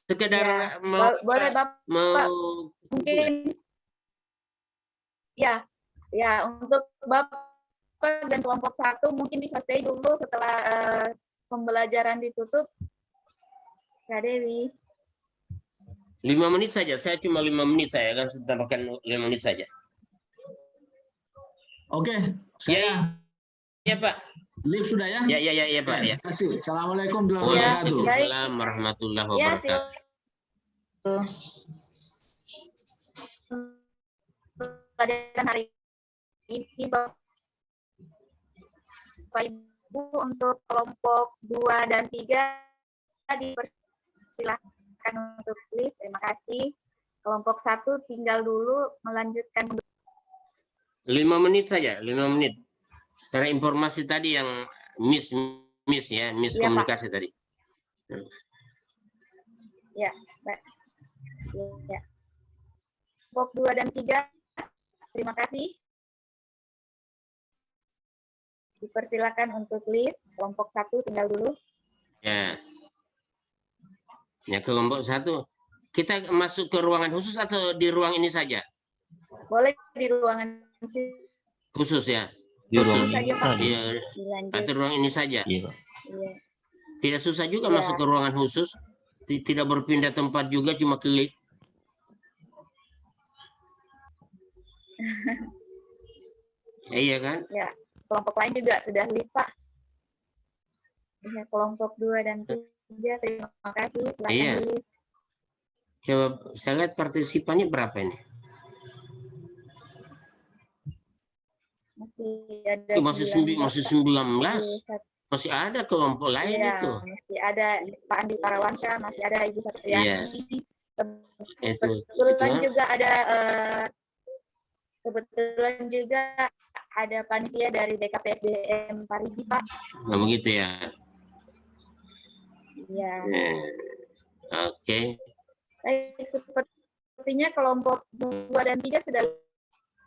Sekedar Ya, boleh Bapak mungkin ya untuk Bapak dan kelompok 1 mungkin bisa stay dulu setelah pembelajaran ditutup. Kak Dewi. 5 menit saja, saya cuma 5 menit saya akan tambahkan 5 menit saja. Oke, saya ya Pak. Live sudah ya? Ya Pak. Ya. Terima kasih. Assalamualaikum warahmatullahi wabarakatuh. Waalaikumsalam warahmatullahi wabarakatuh. Pelajaran hari ini Bapak Ibu untuk kelompok 2 dan 3 dipersilahkan untuk live. Terima kasih. Kelompok 1 tinggal dulu melanjutkan 5 menit saja, 5 menit. Karena informasi tadi yang miskomunikasi tadi. Ya, baik. Ya. Kelompok 2 dan 3, terima kasih. Dipersilakan untuk live. Kelompok 1 tinggal dulu. Ya. Ya, kelompok 1. Kita masuk ke ruangan khusus atau di ruang ini saja? Boleh di ruangan khusus ya? Di ruang saja, ini Pak. saja. Iya. Atau ruang ini saja? Iya. Iya. Tidak susah juga Iya. masuk ke ruangan khusus? Tidak berpindah tempat juga, cuma klik? Iya kan? Ya, kelompok lain juga sudah live, Pak. Ya, kelompok 2 dan 3, terima kasih. Silakan Iya. live. Coba saya lihat partisipannya berapa ini? Masih ada Masih 19. Masih ada kelompok lain iya, itu. Masih ada Pak Andi Parawansyah, masih ada Ibu Satriani. Iya. Kebetulan juga ada panitia dari BKPSDM Parigi, Pak. Nah, begitu ya. Iya. Oke. Baik, sepertinya kelompok 2 dan 3 sudah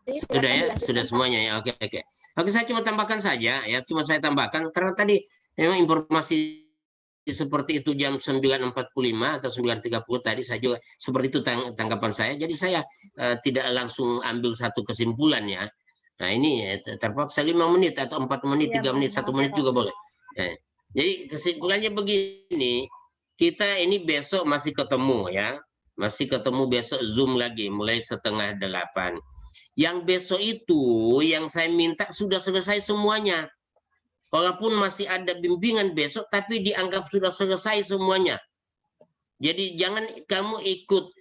Sudah ya, sudah semuanya ya. Oke. Oke, saya cuma tambahkan saja ya, saya tambahkan karena tadi memang informasi seperti itu jam 9.45 atau 9.30 tadi saya juga seperti itu tanggapan saya. Jadi saya tidak langsung ambil satu kesimpulan ya. Nah, ini terpaksa 5 menit atau 4 menit, 3 menit, 1 menit juga boleh. Jadi kesimpulannya begini, kita ini besok masih ketemu ya. Masih ketemu besok Zoom lagi mulai 7:30. Yang besok itu yang saya minta sudah selesai semuanya. Walaupun masih ada bimbingan besok, tapi dianggap sudah selesai semuanya. Jadi jangan kamu ikut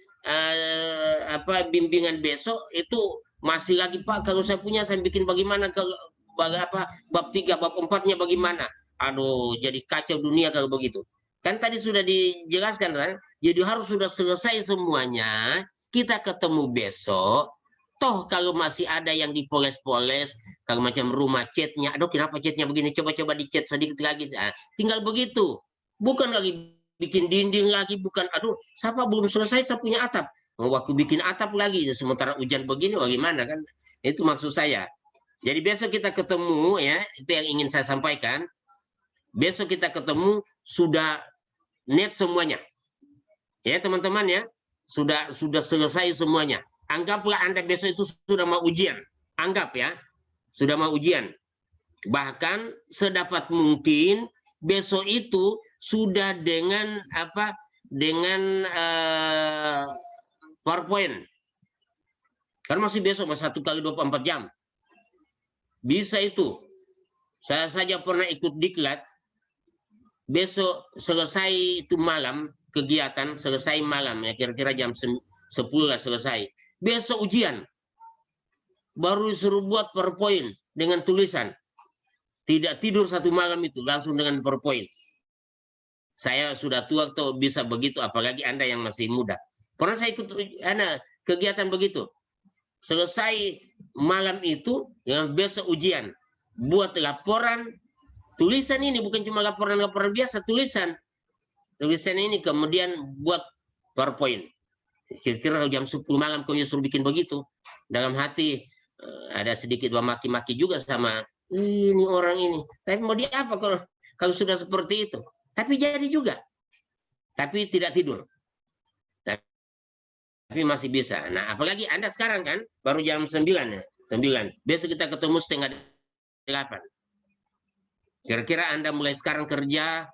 bimbingan besok itu masih lagi Pak. Kalau saya punya saya bikin bagaimana kalau bab 3, bab 4-nya bagaimana? Aduh, jadi kacau dunia kalau begitu. Kan tadi sudah dijelaskan kan? Jadi harus sudah selesai semuanya. Kita ketemu besok. Toh kalau masih ada yang dipoles-poles, kalau macam rumah catnya, aduh kenapa catnya begini, coba-coba dicat sedikit lagi. Nah, tinggal begitu. Bukan lagi bikin dinding lagi, bukan, aduh, siapa belum selesai, saya punya atap. Waktu bikin atap lagi, sementara hujan begini, bagaimana kan? Itu maksud saya. Jadi besok kita ketemu, ya, itu yang ingin saya sampaikan. Besok kita ketemu, sudah net semuanya. Ya teman-teman ya, sudah selesai semuanya. Anggaplah Anda besok itu sudah mau ujian. Anggap ya, sudah mau ujian. Bahkan sedapat mungkin besok itu sudah dengan dengan PowerPoint. Kan masih besok, masih 1 kali 24 jam. Bisa itu. Saya saja pernah ikut diklat. Besok selesai itu malam, kegiatan selesai malam, ya kira-kira jam 10 lah selesai. Besok ujian. Baru disuruh buat PowerPoint dengan tulisan. Tidak tidur 1 malam itu, langsung dengan PowerPoint. Saya sudah tua tuh bisa begitu, apalagi Anda yang masih muda. Pernah saya ikut kegiatan begitu. Selesai malam itu, yang besok ujian. Buat laporan, tulisan ini bukan cuma laporan-laporan biasa, tulisan. Tulisan ini kemudian buat PowerPoint. Kira-kira jam 10 malam kau suruh bikin begitu. Dalam hati ada sedikit maki-maki juga sama ini orang ini. Tapi mau dia apa kalau sudah seperti itu? Tapi jadi juga. Tapi tidak tidur. Tapi masih bisa. Nah, apalagi Anda sekarang kan baru jam 9 ya. 9. Besok kita ketemu 7:30. Kira-kira Anda mulai sekarang kerja,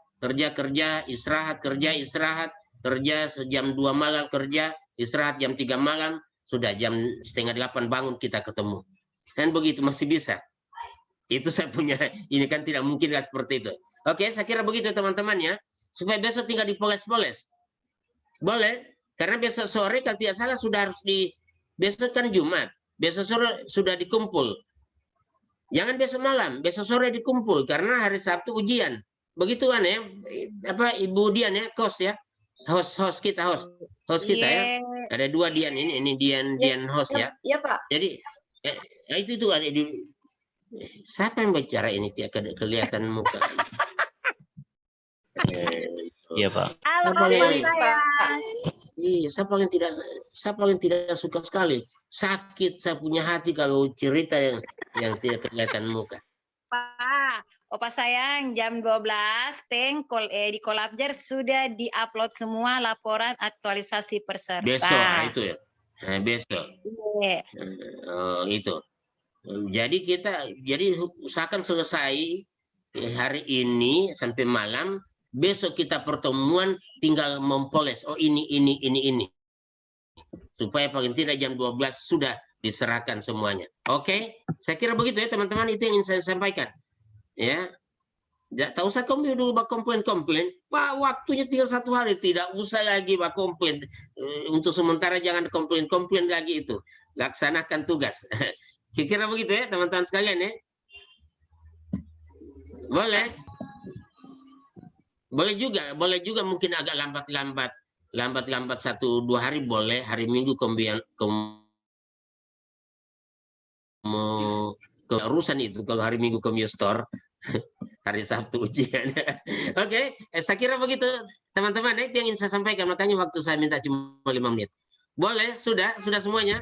istirahat, kerja sejam 2 malam kerja, istirahat jam 3 malam, sudah jam 7:30 bangun kita ketemu. Dan begitu masih bisa. Itu saya punya, ini kan tidak mungkin lah seperti itu. Oke, saya kira begitu teman-teman ya. Supaya besok tinggal dipoles-poles. Boleh, karena besok sore kalau tidak salah sudah harus besok kan Jumat. Besok sore sudah dikumpul. Jangan besok malam, besok sore dikumpul karena hari Sabtu ujian. Begitu kan ya, Ibu Dian ya, host ya. Host kita ya. Ada 2 Dian ini Dian host ya. Iya, Pak. Jadi itu ada di siapa yang bicara ini tidak kelihatan muka. Iya, Pak. Iya, saya paling tidak suka sekali. Sakit saya punya hati kalau cerita yang tidak kelihatan muka. Pak, Opa sayang, jam 12 di Kolabjar sudah diupload semua laporan aktualisasi peserta. Besok itu ya. Nah, besok. Iya. Itu. Jadi usahakan selesai hari ini sampai malam. Besok kita pertemuan tinggal mempoles. Oh ini. Supaya paling tidak jam 12 sudah diserahkan semuanya. Oke? Saya kira begitu ya teman-teman. Itu yang ingin saya sampaikan. Ya. Tak usah komplain dulu komplain. Pak, waktunya tinggal 1 hari. Tidak usah lagi komplain. Untuk sementara jangan komplain lagi itu. Laksanakan tugas. Kira-kira begitu ya teman-teman sekalian ya. Boleh juga mungkin agak lambat 1-2 hari boleh. Hari Minggu kemudian urusan itu kalau hari Minggu store, hari Sabtu ujian. Oke, saya kira begitu teman-teman. Itu yang ingin saya sampaikan, makanya waktu saya minta cuma 5 menit. Boleh? Sudah semuanya?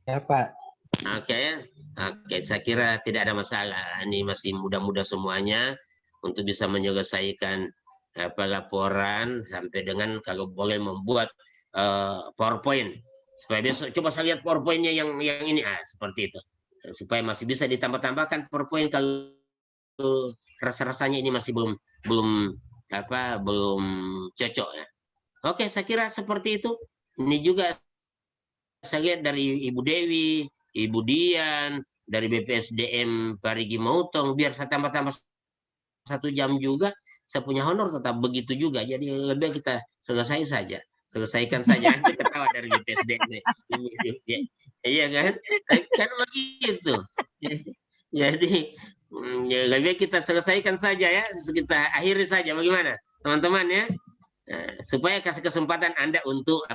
Ya, Pak. Oke, saya kira tidak ada masalah. Ini masih muda-muda semuanya untuk bisa menyelesaikan laporan sampai dengan kalau boleh membuat PowerPoint. Supaya besok coba saya lihat PowerPoint-nya yang ini seperti itu. Supaya masih bisa ditambah-tambahkan PowerPoint kalau rasa-rasanya ini masih belum cocok ya. Oke, saya kira seperti itu. Ini juga saya lihat dari Ibu Dewi, Ibu Dian, dari BPSDM Parigi Mautong, biar saya tambah-tambah 1 jam juga, saya punya honor tetap begitu juga. Jadi lebih kita selesaikan saja. Kita ketawa dari BPSDM. Iya kan? Kan begitu. Jadi lebih kita selesaikan saja ya, kita akhiri saja. Bagaimana teman-teman ya? Supaya kasih kesempatan Anda untuk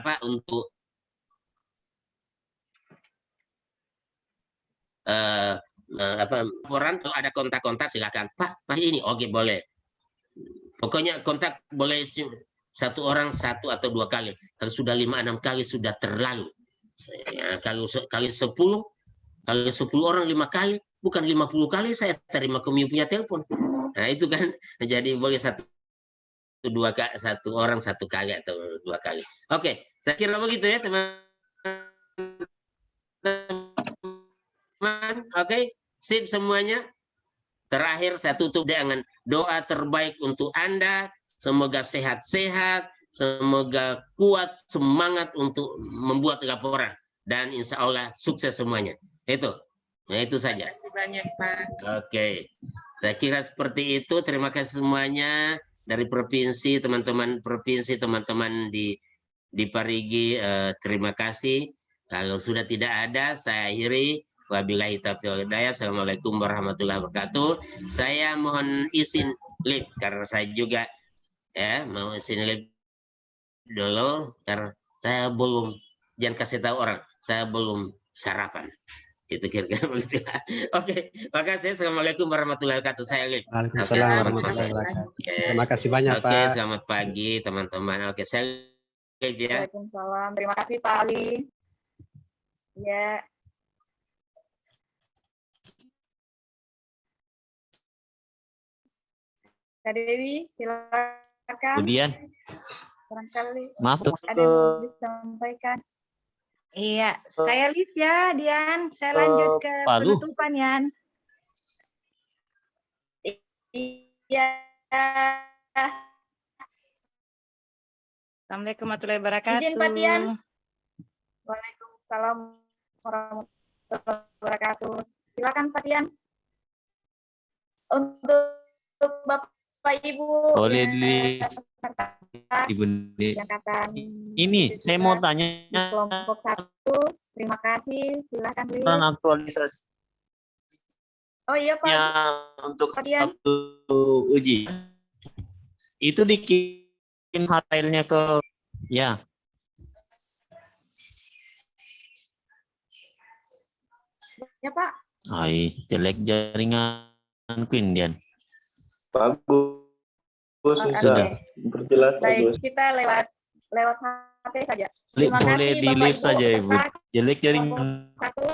laporan. Kalau ada kontak-kontak silakan. Pak, masih ini oke boleh. Pokoknya kontak boleh 1 orang 1 atau 2 kali. Kalau sudah 5-6 kali sudah terlalu. Kalau 10 orang 5 kali, bukan 50 kali saya terima punya telepon. Nah itu kan jadi boleh 1 orang 1 kali atau 2 kali. Oke, saya kira begitu ya teman-teman. Oke, sip semuanya. Terakhir saya tutup dengan doa terbaik untuk Anda. Semoga sehat-sehat, semoga kuat semangat untuk membuat laporan dan insya Allah sukses semuanya. Nah itu saja. Terima kasih banyak Pak. Oke, saya kira seperti itu. Terima kasih semuanya dari provinsi, teman-teman provinsi, teman-teman di Parigi. Terima kasih. Kalau sudah tidak ada, saya akhiri. Wabillahi taufiq wal hidayah. Assalamualaikum warahmatullahi wabarakatuh. Saya mohon izin live karena saya juga mau izin live dulu karena saya belum, jangan kasih tahu orang, saya belum sarapan. Itu kira-kira begitu. Oke, makasih. Assalamualaikum warahmatullahi wabarakatuh. Saya live. Waalaikumsalam warahmatullahi wabarakatuh. Terima kasih banyak, Oke, Pak. selamat pagi teman-teman. Oke, saya live ya. Waalaikumsalam. Terima kasih Pak Ali. Ya. Kak Dewi, silakan. Kemudian, Barangkali maaf tuh. ada yang mau disampaikan. Iya, saya live ya, Dian. Saya lanjut ke Palu. penutupan, Yan. Iya. Assalamualaikum warahmatullahi wabarakatuh. Izin Pak Tian. Waalaikumsalam warahmatullahi wabarakatuh. Silakan Pak Tian. Untuk Bapak Ibu Boleh peserta Ibu angkatan ini saya mau tanya kelompok 1, terima kasih. Silakan Li. aktualisasi Oh iya Pak. untuk Pak Dian. satu uji itu dikirim filenya ke ya. Ya Pak. Jelek jaringanku Indian. Bagus, bisa. Berjelas Baik, bagus. kita lewat HP saja. Terima Boleh kasih di Bapak live Ibu saja Ibu. peserta Jelek jaringan. kelompok 1.